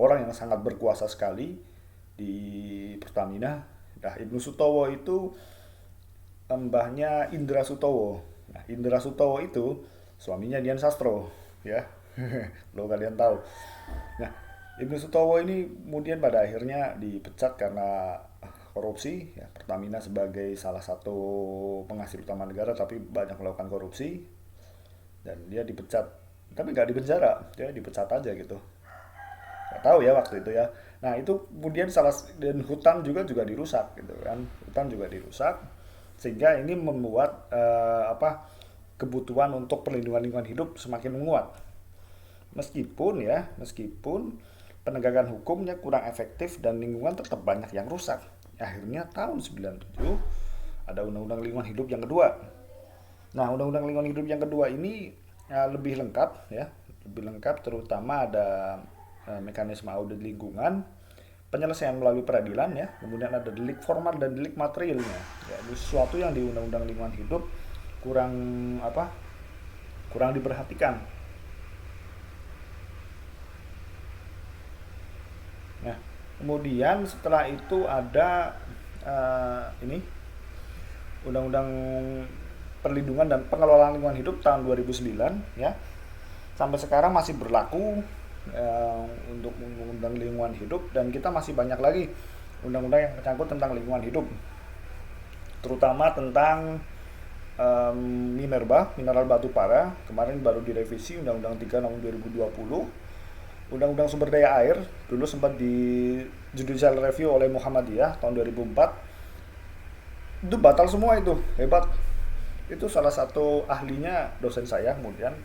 orang yang sangat berkuasa sekali di Pertamina. Nah, Ibnu Sutowo itu mbahnya Indra Sutowo. Nah, Indra Sutowo itu suaminya Dian Sastro ya. Lo kalian tahu. Nah, Ibnu Sutowo ini kemudian pada akhirnya dipecat karena korupsi ya. Pertamina sebagai salah satu penghasil utama negara tapi banyak melakukan korupsi, dan dia dipecat. Tapi nggak dipenjara, dia dipecat aja gitu. Nggak tahu ya waktu itu ya. Nah, itu kemudian dan hutan juga dirusak gitu kan. Hutan juga dirusak sehingga ini membuat kebutuhan untuk perlindungan lingkungan hidup semakin menguat. Meskipun penegakan hukumnya kurang efektif dan lingkungan tetap banyak yang rusak. Akhirnya tahun 97 ada Undang-Undang Lingkungan Hidup yang kedua. Nah, Undang-Undang Lingkungan Hidup yang kedua ini lebih lengkap ya, lebih lengkap, terutama ada mekanisme audit lingkungan, penyelesaian melalui peradilan ya, kemudian ada delik formal dan delik materialnya. Ya, itu sesuatu yang di Undang-Undang Lingkungan Hidup kurang diperhatikan. Nah, kemudian setelah itu ada ini Undang-Undang Perlindungan dan Pengelolaan Lingkungan Hidup tahun 2009 ya. Sampai sekarang masih berlaku untuk Undang-Undang Lingkungan Hidup, dan kita masih banyak lagi undang-undang yang menyangkut tentang lingkungan hidup. Terutama tentang mineral batu bara. Kemarin baru direvisi Undang-Undang 3 tahun 2020. Undang-Undang Sumber Daya Air dulu sempat di judicial review oleh Muhammadiyah tahun 2004. Itu batal semua, itu hebat. Itu salah satu ahlinya dosen saya, kemudian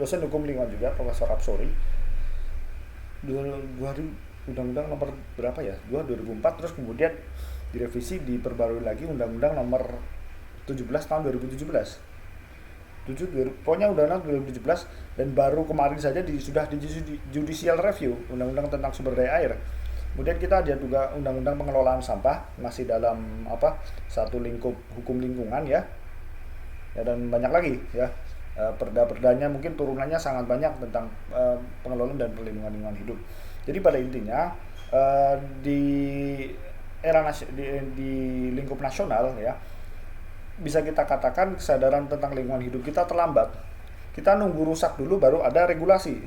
dosen hukum lingkungan juga, Profesor Absori. Undang-undang nomor berapa ya? 2004, terus kemudian direvisi, diperbarui lagi Undang-Undang nomor 17 tahun 2017. Pokoknya Undang-Undang 2017, dan baru kemarin saja sudah di judicial review Undang-Undang tentang sumber daya air. Kemudian kita ada juga Undang-Undang Pengelolaan Sampah, masih dalam satu lingkup hukum lingkungan ya, dan banyak lagi ya. Perda-perdanya mungkin turunannya sangat banyak tentang pengelolaan dan perlindungan lingkungan hidup. Jadi pada intinya di era di lingkup nasional ya, bisa kita katakan kesadaran tentang lingkungan hidup kita terlambat. Kita nunggu rusak dulu baru ada regulasi.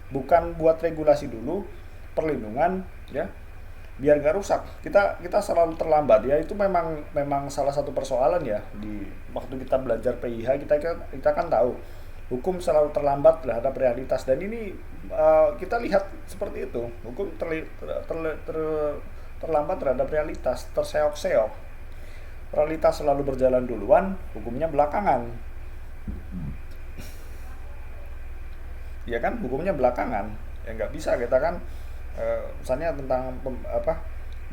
Bukan buat regulasi dulu perlindungan ya, biar nggak rusak. Kita selalu terlambat ya. Itu memang salah satu persoalan ya. Di waktu kita belajar PIH, kita kan tahu hukum selalu terlambat terhadap realitas, dan ini kita lihat seperti itu. Hukum terlambat terhadap realitas, terseok-seok. Realitas selalu berjalan duluan, hukumnya belakangan. ya kan hukumnya belakangan. Ya nggak bisa kita kan misalnya tentang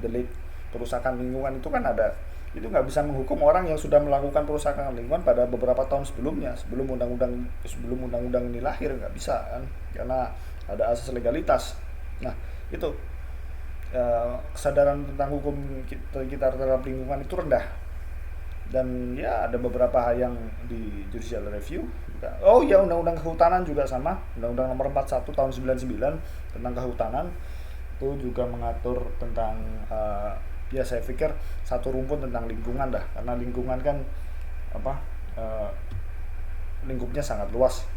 delik perusakan lingkungan itu kan ada, itu nggak bisa menghukum orang yang sudah melakukan perusakan lingkungan pada beberapa tahun sebelumnya, sebelum undang-undang ini lahir, nggak bisa kan, karena ada asas legalitas. Nah itu kesadaran tentang hukum kita terhadap lingkungan itu rendah, dan ya ada beberapa hal yang di judicial review juga. Oh ya, undang-undang kehutanan juga sama, undang-undang nomor 41 tahun 99 tentang kehutanan itu juga mengatur tentang ya saya pikir satu rumpun tentang lingkungan dah, karena lingkungan kan apa lingkupnya sangat luas.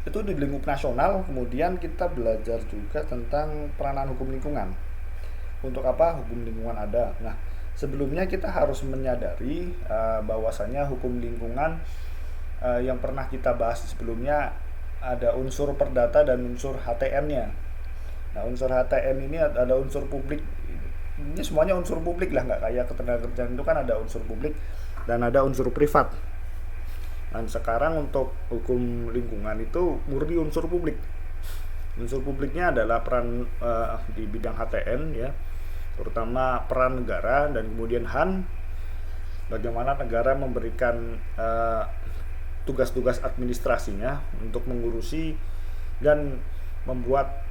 Itu di lingkup nasional. Kemudian kita belajar juga tentang peranan hukum lingkungan. Untuk apa hukum lingkungan ada? Nah, sebelumnya kita harus menyadari bahwasanya hukum lingkungan yang pernah kita bahas sebelumnya ada unsur perdata dan unsur HTM-nya. Nah, unsur HTM ini ada unsur publik. Ini semuanya unsur publik lah, nggak kayak ketenagakerjaan itu kan ada unsur publik dan ada unsur privat. Dan sekarang untuk hukum lingkungan itu murni unsur publik. Unsur publiknya adalah peran di bidang HTN ya, terutama peran negara, dan kemudian HAN, bagaimana negara memberikan tugas-tugas administrasinya untuk mengurusi dan membuat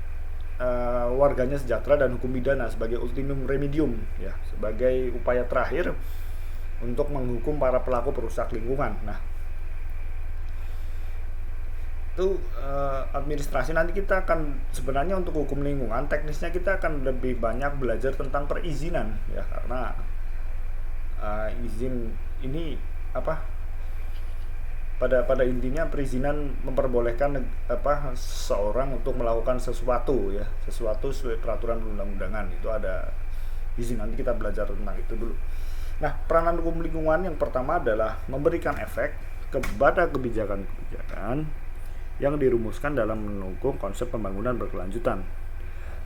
warganya sejahtera, dan hukum pidana sebagai ultimum remedium ya, sebagai upaya terakhir untuk menghukum para pelaku perusak lingkungan. Nah, itu administrasi. Nanti kita akan sebenarnya untuk hukum lingkungan teknisnya kita akan lebih banyak belajar tentang perizinan ya, karena izin ini pada intinya perizinan memperbolehkan seseorang untuk melakukan sesuatu sesuai peraturan perundang-undangan. Itu ada izin, nanti kita belajar tentang itu dulu. Nah, peranan hukum lingkungan yang pertama adalah memberikan efek kepada kebijakan-kebijakan yang dirumuskan dalam mendukung konsep pembangunan berkelanjutan.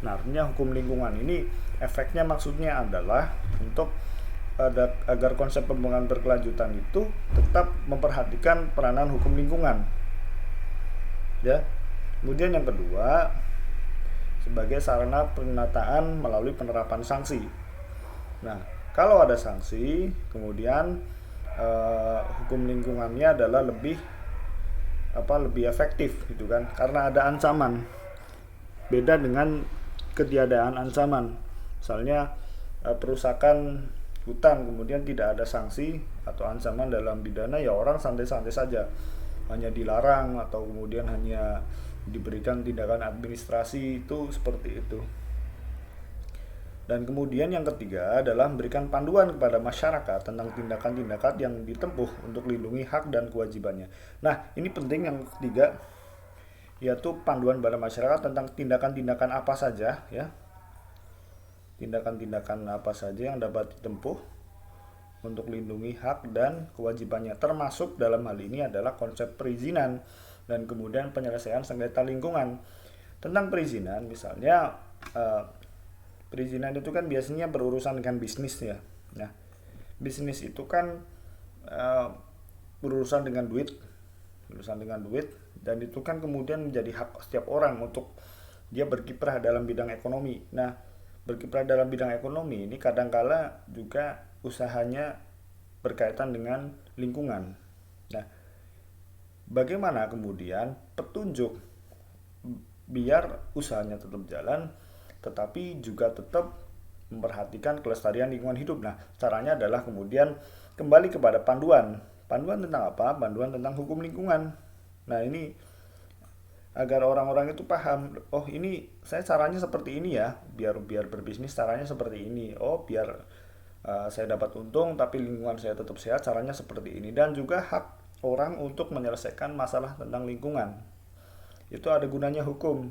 Nah, artinya hukum lingkungan ini efeknya maksudnya adalah untuk agar konsep pembangunan berkelanjutan itu tetap memperhatikan peranan hukum lingkungan. Ya. Kemudian yang kedua, sebagai sarana penataan melalui penerapan sanksi. Nah, kalau ada sanksi, kemudian hukum lingkungannya adalah lebih efektif gitu kan, karena ada ancaman. Beda dengan ketiadaan ancaman. Misalnya perusakan hutan kemudian tidak ada sanksi atau ancaman dalam pidana, ya orang santai-santai saja, hanya dilarang atau kemudian hanya diberikan tindakan administrasi, itu seperti itu. Dan kemudian yang ketiga adalah memberikan panduan kepada masyarakat tentang tindakan-tindakan yang ditempuh untuk melindungi hak dan kewajibannya. Nah, ini penting yang ketiga, yaitu panduan pada masyarakat tentang tindakan-tindakan apa saja ya. Tindakan-tindakan apa saja yang dapat ditempuh untuk melindungi hak dan kewajibannya, termasuk dalam hal ini adalah konsep perizinan dan kemudian penyelesaian sengketa lingkungan. Tentang perizinan, misalnya perizinan itu kan biasanya berurusan dengan bisnis ya. Nah, bisnis itu kan berurusan dengan duit, dan itu kan kemudian menjadi hak setiap orang untuk dia berkiprah dalam bidang ekonomi. Nah, berkiprah dalam bidang ekonomi ini kadangkala juga usahanya berkaitan dengan lingkungan. Nah, bagaimana kemudian petunjuk biar usahanya tetap jalan tetapi juga tetap memperhatikan kelestarian lingkungan hidup. Nah, caranya adalah kemudian kembali kepada panduan. Panduan tentang apa? Panduan tentang hukum lingkungan. Nah, ini agar orang-orang itu paham, oh ini saya caranya seperti ini ya, biar berbisnis caranya seperti ini. Oh, biar saya dapat untung tapi lingkungan saya tetap sehat, caranya seperti ini. Dan juga hak orang untuk menyelesaikan masalah tentang lingkungan. Itu ada gunanya hukum.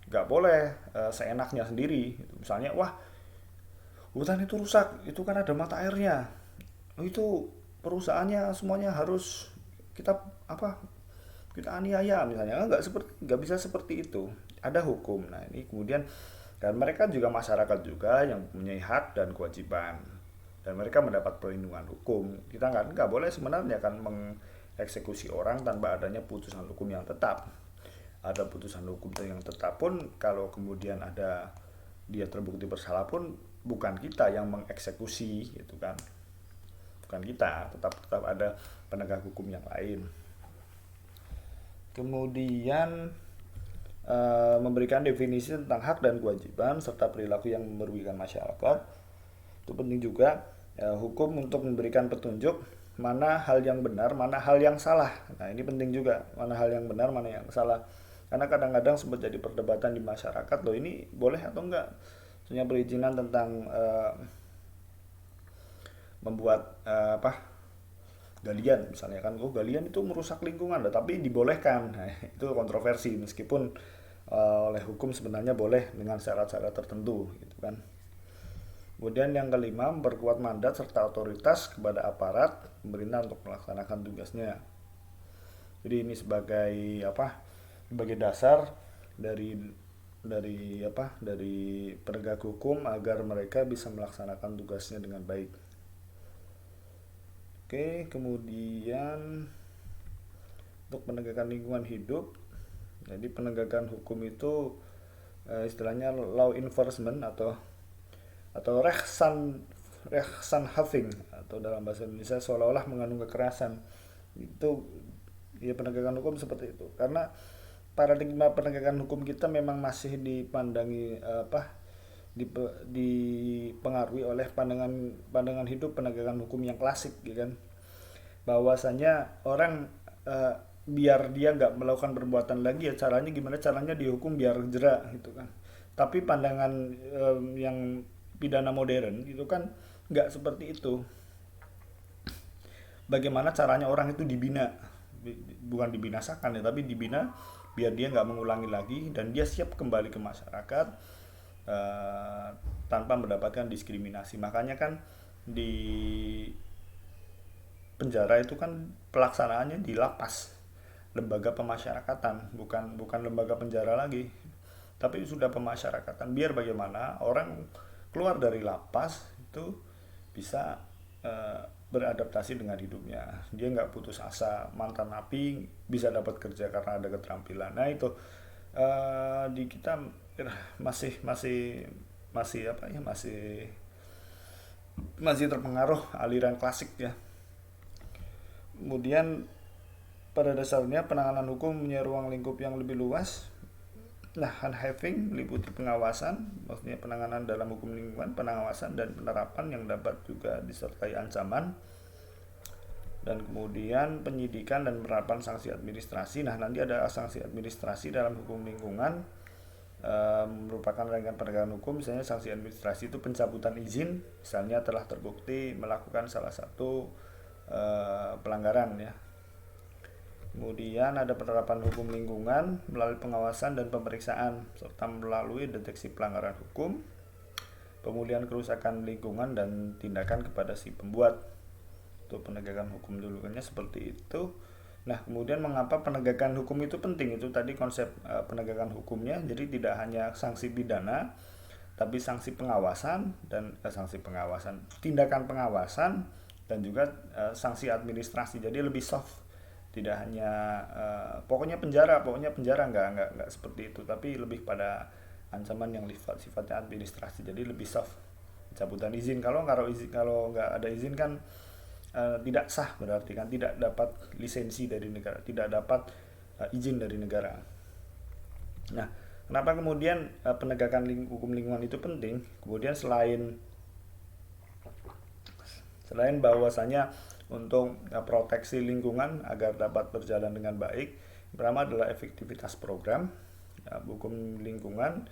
Gak boleh seenaknya sendiri. Misalnya, wah hutan itu rusak, itu kan ada mata airnya, itu perusahaannya semuanya harus kita aniaya misalnya. Nggak bisa seperti itu. Ada hukum. Nah, ini kemudian, dan mereka juga masyarakat juga yang mempunyai hak dan kewajiban, dan mereka mendapat perlindungan hukum. Kita nggak boleh sebenarnya kan mengeksekusi orang tanpa adanya putusan hukum yang tetap. ada putusan hukum yang tetap pun, kalau kemudian ada dia terbukti bersalah pun bukan kita yang mengeksekusi gitu kan, bukan kita, tetap ada penegak hukum yang lain. Kemudian memberikan definisi tentang hak dan kewajiban serta perilaku yang merugikan masyarakat. Itu penting juga. Hukum untuk memberikan petunjuk mana hal yang benar, mana hal yang salah. Nah, ini penting juga, mana hal yang benar, mana yang salah. Karena kadang-kadang sempat jadi perdebatan di masyarakat, loh ini boleh atau enggak. Maksudnya perizinan tentang membuat galian misalnya kan, galian itu merusak lingkungan, tapi dibolehkan. Nah, itu kontroversi meskipun oleh hukum sebenarnya boleh dengan syarat-syarat tertentu gitu kan. Kemudian yang kelima, memperkuat mandat serta otoritas kepada aparat pemerintah untuk melaksanakan tugasnya. Jadi ini sebagai sebagai dasar dari penegak hukum agar mereka bisa melaksanakan tugasnya dengan baik. Oke, kemudian untuk penegakan lingkungan hidup, jadi penegakan hukum itu istilahnya law enforcement atau Rechtshandhaving atau dalam bahasa Indonesia seolah-olah mengandung kekerasan. Itu ya, penegakan hukum seperti itu. Karena paradigma penegakan hukum kita memang masih dipandangi dipengaruhi oleh pandangan hidup penegakan hukum yang klasik, gitu kan. Bahwasanya orang biar dia nggak melakukan perbuatan lagi, ya caranya gimana, caranya dihukum biar jerak gitu kan. Tapi pandangan yang pidana modern itu kan nggak seperti itu. Bagaimana caranya orang itu dibina, bukan dibinasakan ya, tapi dibina biar dia nggak mengulangi lagi dan dia siap kembali ke masyarakat tanpa mendapatkan diskriminasi. Makanya kan di penjara itu kan pelaksanaannya di lapas, lembaga pemasyarakatan, bukan lembaga penjara lagi, tapi sudah pemasyarakatan. Biar bagaimana orang keluar dari lapas itu bisa beradaptasi dengan hidupnya. Dia nggak putus asa, mantan napi bisa dapat kerja karena ada keterampilan. Nah itu di kita masih terpengaruh aliran klasik ya. Kemudian pada dasarnya penanganan hukum punya ruang lingkup yang lebih luas. Nah, handhaving meliputi pengawasan, maksudnya penanganan dalam hukum lingkungan, pengawasan dan penerapan yang dapat juga disertai ancaman. Dan kemudian penyidikan dan penerapan sanksi administrasi. Nah, nanti ada sanksi administrasi dalam hukum lingkungan, merupakan rangkaian penegakan hukum. Misalnya sanksi administrasi itu pencabutan izin, misalnya telah terbukti melakukan salah satu pelanggaran ya. Kemudian ada penerapan hukum lingkungan melalui pengawasan dan pemeriksaan serta melalui deteksi pelanggaran hukum, pemulihan kerusakan lingkungan dan tindakan kepada si pembuat. Itu penegakan hukum dulunya seperti itu. Nah, kemudian mengapa penegakan hukum itu penting? Itu tadi konsep penegakan hukumnya. Jadi tidak hanya sanksi pidana, tapi sanksi pengawasan dan tindakan pengawasan dan juga sanksi administrasi. Jadi lebih soft. Tidak hanya pokoknya penjara nggak seperti itu, tapi lebih pada ancaman yang sifatnya administrasi, jadi lebih soft. Pencabutan izin, kalau nggak ada izin kan tidak sah, berarti kan tidak dapat lisensi dari negara, tidak dapat izin dari negara. Nah, kenapa kemudian penegakan hukum lingkungan itu penting? Kemudian selain bahwasanya untuk proteksi lingkungan agar dapat berjalan dengan baik, pertama adalah efektivitas program hukum lingkungan.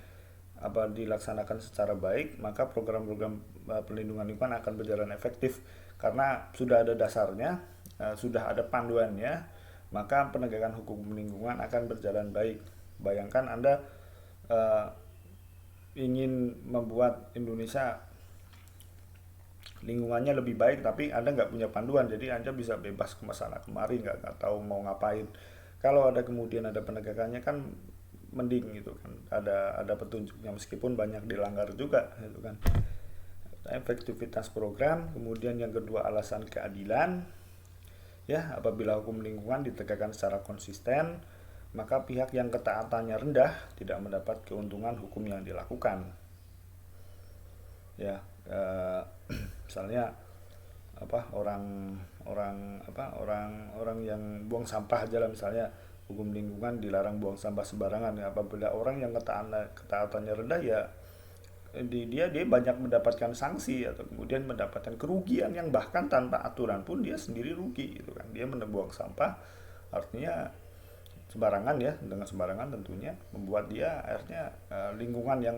Dilaksanakan secara baik, maka program-program perlindungan lingkungan akan berjalan efektif karena sudah ada dasarnya, sudah ada panduannya, maka penegakan hukum lingkungan akan berjalan baik. Bayangkan Anda ingin membuat Indonesia lingkungannya lebih baik, tapi Anda nggak punya panduan, jadi Anda bisa bebas ke sana kemari, nggak tahu mau ngapain. Kalau ada kemudian ada penegakannya kan mending gitu kan, ada petunjuknya meskipun banyak dilanggar juga gitu kan. Efektivitas program. Kemudian yang kedua, alasan keadilan ya, apabila hukum lingkungan ditegakkan secara konsisten maka pihak yang ketaatannya rendah tidak mendapat keuntungan hukum yang dilakukan. Ya, misalnya orang yang buang sampah aja lah, misalnya hukum lingkungan dilarang buang sampah sembarangan. Ya, apabila orang yang ketaatannya rendah, ya dia banyak mendapatkan sanksi atau kemudian mendapatkan kerugian yang bahkan tanpa aturan pun dia sendiri rugi gitu kan. Dia membuang sampah artinya sembarangan, ya, dengan sembarangan tentunya membuat dia akhirnya lingkungan yang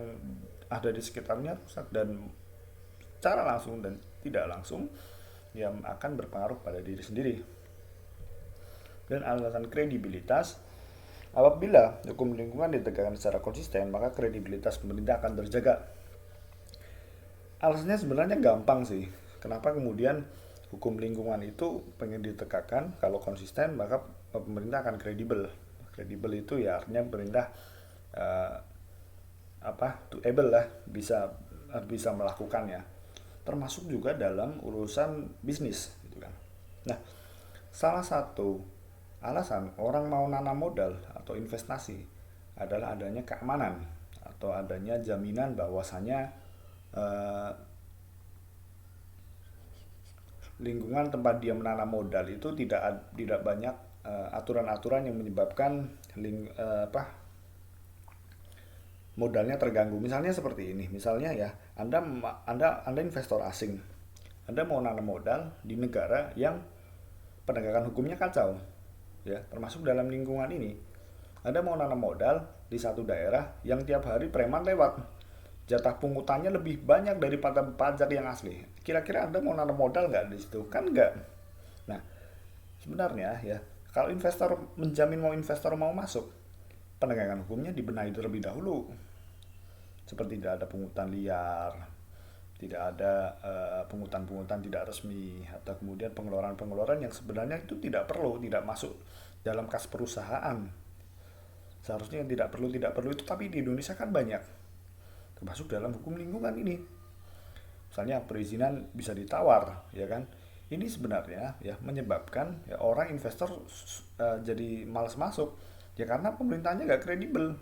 ada di sekitarnya rusak, dan secara langsung dan tidak langsung yang akan berpengaruh pada diri sendiri. Dan alasan kredibilitas, apabila hukum lingkungan ditegakkan secara konsisten, maka kredibilitas pemerintah akan terjaga. Alasannya sebenarnya gampang sih. Kenapa kemudian hukum lingkungan itu pengen ditegakkan? Kalau konsisten, maka pemerintah akan kredibel. Kredibel itu ya artinya pemerintah to able lah, bisa melakukannya, termasuk juga dalam urusan bisnis gitu kan. Nah, salah satu alasan orang mau nanam modal atau investasi adalah adanya keamanan atau adanya jaminan bahwasanya lingkungan tempat dia menanam modal itu tidak banyak aturan-aturan yang menyebabkan modalnya terganggu. Misalnya seperti ini, misalnya ya, Anda investor asing, Anda mau nanam modal di negara yang penegakan hukumnya kacau, ya, termasuk dalam lingkungan ini. Anda mau nanam modal di satu daerah yang tiap hari preman lewat, jatah pungutannya lebih banyak daripada pajak yang asli. Kira-kira Anda mau nanam modal nggak di situ? Kan nggak. Nah, sebenarnya ya, kalau investor mau masuk, penegakan hukumnya dibenahi terlebih dahulu. Seperti tidak ada pungutan liar, tidak ada pungutan-pungutan tidak resmi, atau kemudian pengeluaran-pengeluaran yang sebenarnya itu tidak masuk dalam kas perusahaan. Seharusnya yang tidak perlu itu, tapi di Indonesia kan banyak, termasuk dalam hukum lingkungan ini. Misalnya perizinan bisa ditawar, ya kan? Ini sebenarnya ya menyebabkan ya orang investor jadi malas masuk, ya karena pemerintahnya nggak kredibel,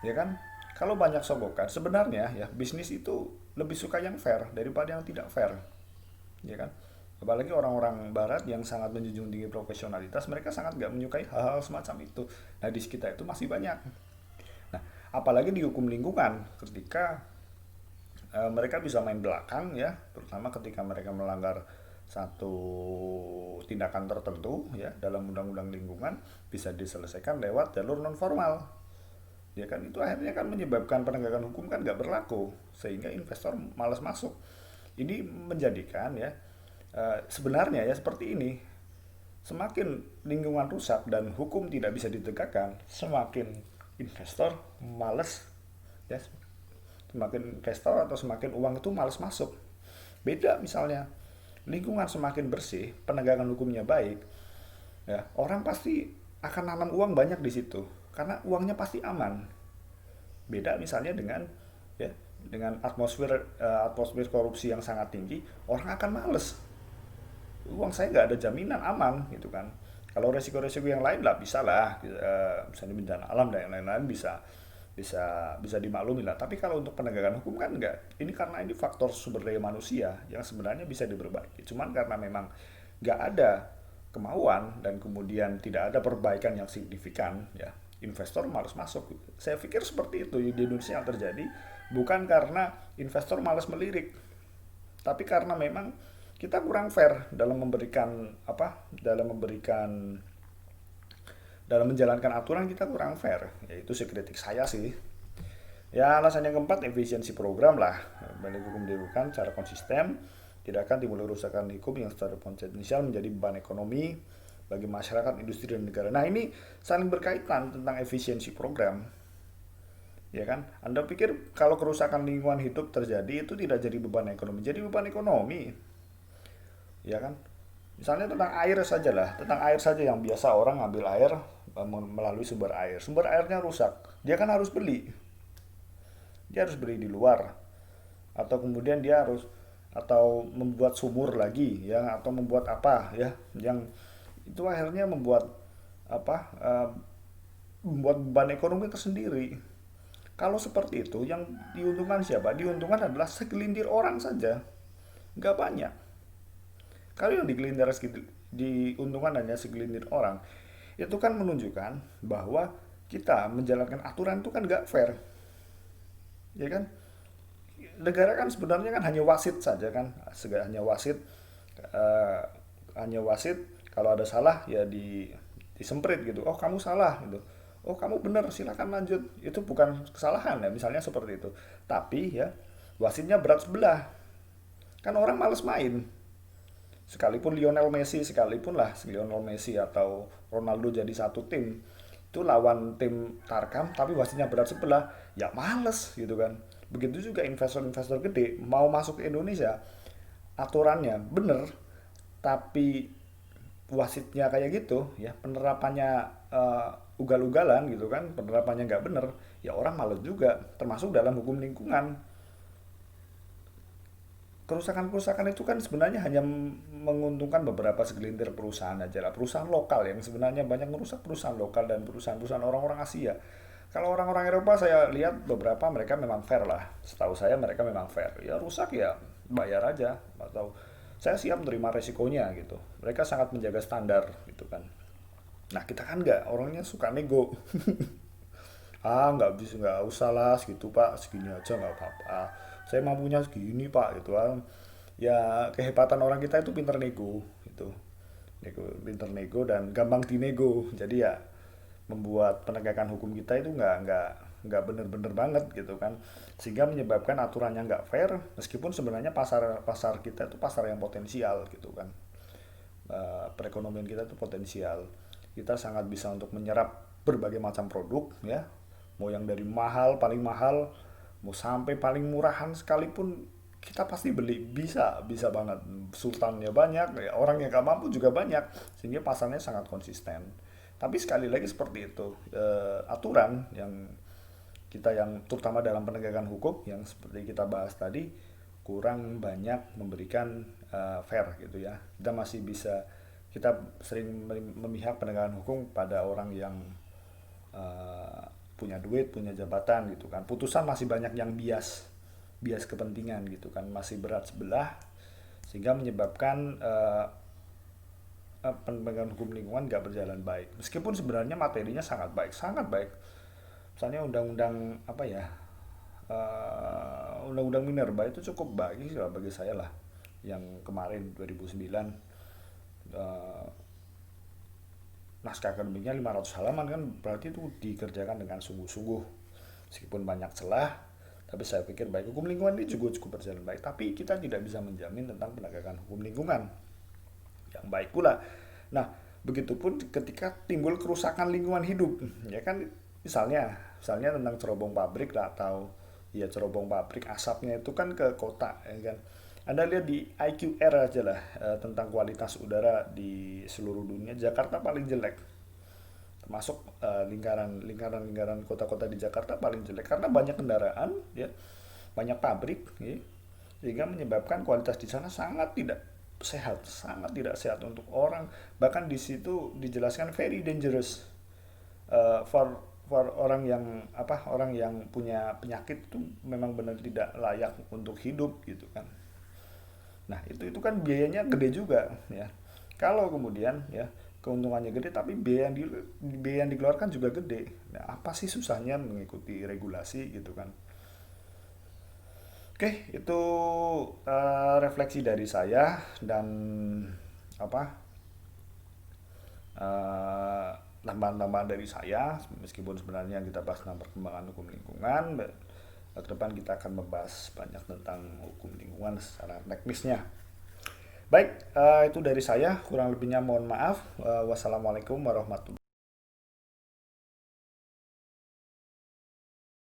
ya kan? Kalau banyak sogokan, sebenarnya ya bisnis itu lebih suka yang fair daripada yang tidak fair, ya kan? Apalagi orang-orang barat yang sangat menjunjung tinggi profesionalitas, mereka sangat nggak menyukai hal-hal semacam itu. Nah, di sekitar itu masih banyak. Nah, apalagi di hukum lingkungan, ketika mereka bisa main belakang, ya, terutama ketika mereka melanggar satu tindakan tertentu ya dalam undang-undang lingkungan, bisa diselesaikan lewat jalur non formal, ya kan. Itu akhirnya kan menyebabkan penegakan hukum kan nggak berlaku, sehingga investor malas masuk. Ini menjadikan ya sebenarnya ya seperti ini, semakin lingkungan rusak dan hukum tidak bisa ditegakkan, semakin investor malas, ya, semakin investor atau semakin uang itu malas masuk. Beda misalnya lingkungan semakin bersih, penegakan hukumnya baik, ya orang pasti akan nanam uang banyak di situ karena uangnya pasti aman. Beda misalnya dengan atmosfer korupsi yang sangat tinggi, orang akan males. Uang saya nggak ada jaminan aman gitu kan. Kalau resiko-resiko yang lain lah bisa lah, misalnya bencana alam dan yang lain-lain bisa dimaklumi lah. Tapi kalau untuk penegakan hukum kan enggak. Ini karena ini faktor sumber daya manusia yang sebenarnya bisa diperbaiki. Cuman karena memang nggak ada kemauan dan kemudian tidak ada perbaikan yang signifikan, ya investor malas masuk. Saya pikir seperti itu di Indonesia yang terjadi, bukan karena investor malas melirik, tapi karena memang kita kurang fair dalam menjalankan aturan. Kita kurang fair, yaitu kritik saya sih. Ya, alasan yang keempat, efisiensi program lah. Balik hukum dilakukan secara konsisten, tidak akan timbul kerusakan hukum yang secara potensial menjadi beban ekonomi bagi masyarakat, industri, dan negara. Nah, ini saling berkaitan tentang efisiensi program, ya kan? Anda pikir kalau kerusakan lingkungan hidup terjadi itu tidak jadi beban ekonomi? Jadi beban ekonomi, ya kan? Misalnya tentang air saja yang biasa orang ngambil air melalui sumber airnya rusak, dia kan harus beli, di luar, atau kemudian dia harus atau membuat sumur lagi, ya, atau membuat apa ya yang itu akhirnya membuat membuat beban ekonomi tersendiri. Kalau seperti itu, yang diuntungkan siapa? Diuntungkan adalah segelintir orang saja, nggak banyak. Kalau yang diuntungkan hanya segelintir orang, itu kan menunjukkan bahwa kita menjalankan aturan itu kan nggak fair, ya kan? Negara kan sebenarnya kan hanya wasit saja kan, hanya wasit, eh, hanya wasit. Kalau ada salah ya disemprit gitu, oh kamu salah gitu, oh kamu benar silakan lanjut, itu bukan kesalahan ya misalnya seperti itu. Tapi ya wasitnya berat sebelah, kan orang males main. Sekalipun Lionel Messi atau Ronaldo jadi satu tim, itu lawan tim Tarkam tapi wasitnya berat sebelah, ya males gitu kan. Begitu juga investor-investor gede mau masuk ke Indonesia, aturannya bener tapi wasitnya kayak gitu ya, penerapannya ugal-ugalan gitu kan, penerapannya nggak bener, ya orang males juga. Termasuk dalam hukum lingkungan, kerusakan-kerusakan itu kan sebenarnya hanya menguntungkan beberapa segelintir perusahaan aja lah, perusahaan lokal yang sebenarnya banyak merusak, perusahaan lokal dan perusahaan-perusahaan orang-orang Asia. Kalau orang-orang Eropa saya lihat beberapa mereka memang fair lah, setahu saya mereka memang fair, ya rusak ya bayar aja, atau saya siap menerima resikonya gitu, mereka sangat menjaga standar gitu kan. Nah kita kan nggak, orangnya suka nego. Nggak bisa, nggak usah lah segitu pak, segini aja nggak apa-apa, saya mampunya segini pak gitu kan. Ya kehebatan orang kita itu pinter nego gitu, pinter nego dan gampang dinego, jadi ya membuat penegakan hukum kita itu nggak bener-bener banget gitu kan, sehingga menyebabkan aturannya nggak fair, meskipun sebenarnya pasar pasar kita itu pasar yang potensial gitu kan. Perekonomian kita itu potensial, kita sangat bisa untuk menyerap berbagai macam produk ya, mau yang dari mahal, paling mahal, mau sampai paling murahan sekalipun kita pasti beli, bisa bisa banget. Sultannya banyak ya, orang yang gak mampu juga banyak, sehingga pasarnya sangat konsisten. Tapi sekali lagi seperti itu, aturan yang kita, yang terutama dalam penegakan hukum yang seperti kita bahas tadi, kurang banyak memberikan fair gitu ya. Kita sering memihak penegakan hukum pada orang yang punya duit, punya jabatan gitu kan. Putusan masih banyak yang bias kepentingan gitu kan, masih berat sebelah, sehingga menyebabkan penegakan hukum lingkungan nggak berjalan baik. Meskipun sebenarnya materinya sangat baik, sangat baik. Misalnya undang-undang apa ya, undang-undang minerba itu cukup baik sih bagi saya lah. Yang kemarin 2009, eh, naskah akademiknya 500 halaman kan, berarti itu dikerjakan dengan sungguh-sungguh. Meskipun banyak celah, tapi saya pikir baik. Hukum lingkungan ini juga cukup berjalan baik, tapi kita tidak bisa menjamin tentang penegakan hukum lingkungan yang baik pula. Nah, begitupun ketika timbul kerusakan lingkungan hidup, ya kan, misalnya tentang cerobong pabrik lah, atau ya cerobong pabrik asapnya itu kan ke kota, ya kan. Anda lihat di IQR aja lah, tentang kualitas udara di seluruh dunia, Jakarta paling jelek. Termasuk lingkaran kota-kota di Jakarta paling jelek karena banyak kendaraan, ya, banyak pabrik, ya, sehingga menyebabkan kualitas di sana sangat tidak sehat untuk orang. Bahkan di situ dijelaskan very dangerous, for orang yang punya penyakit itu memang benar tidak layak untuk hidup gitu kan. Nah, itu kan biayanya gede juga ya. Kalau kemudian ya keuntungannya gede tapi biaya yang dikeluarkan juga gede. Nah, apa sih susahnya mengikuti regulasi gitu kan? Oke, itu refleksi dari saya dan apa, eh, tambahan-tambahan dari saya. Meskipun sebenarnya kita bahas tentang perkembangan hukum lingkungan, ke depan kita akan membahas banyak tentang hukum lingkungan secara teknisnya. Baik, itu dari saya. Kurang lebihnya mohon maaf. Wassalamualaikum warahmatullahi wabarakatuh.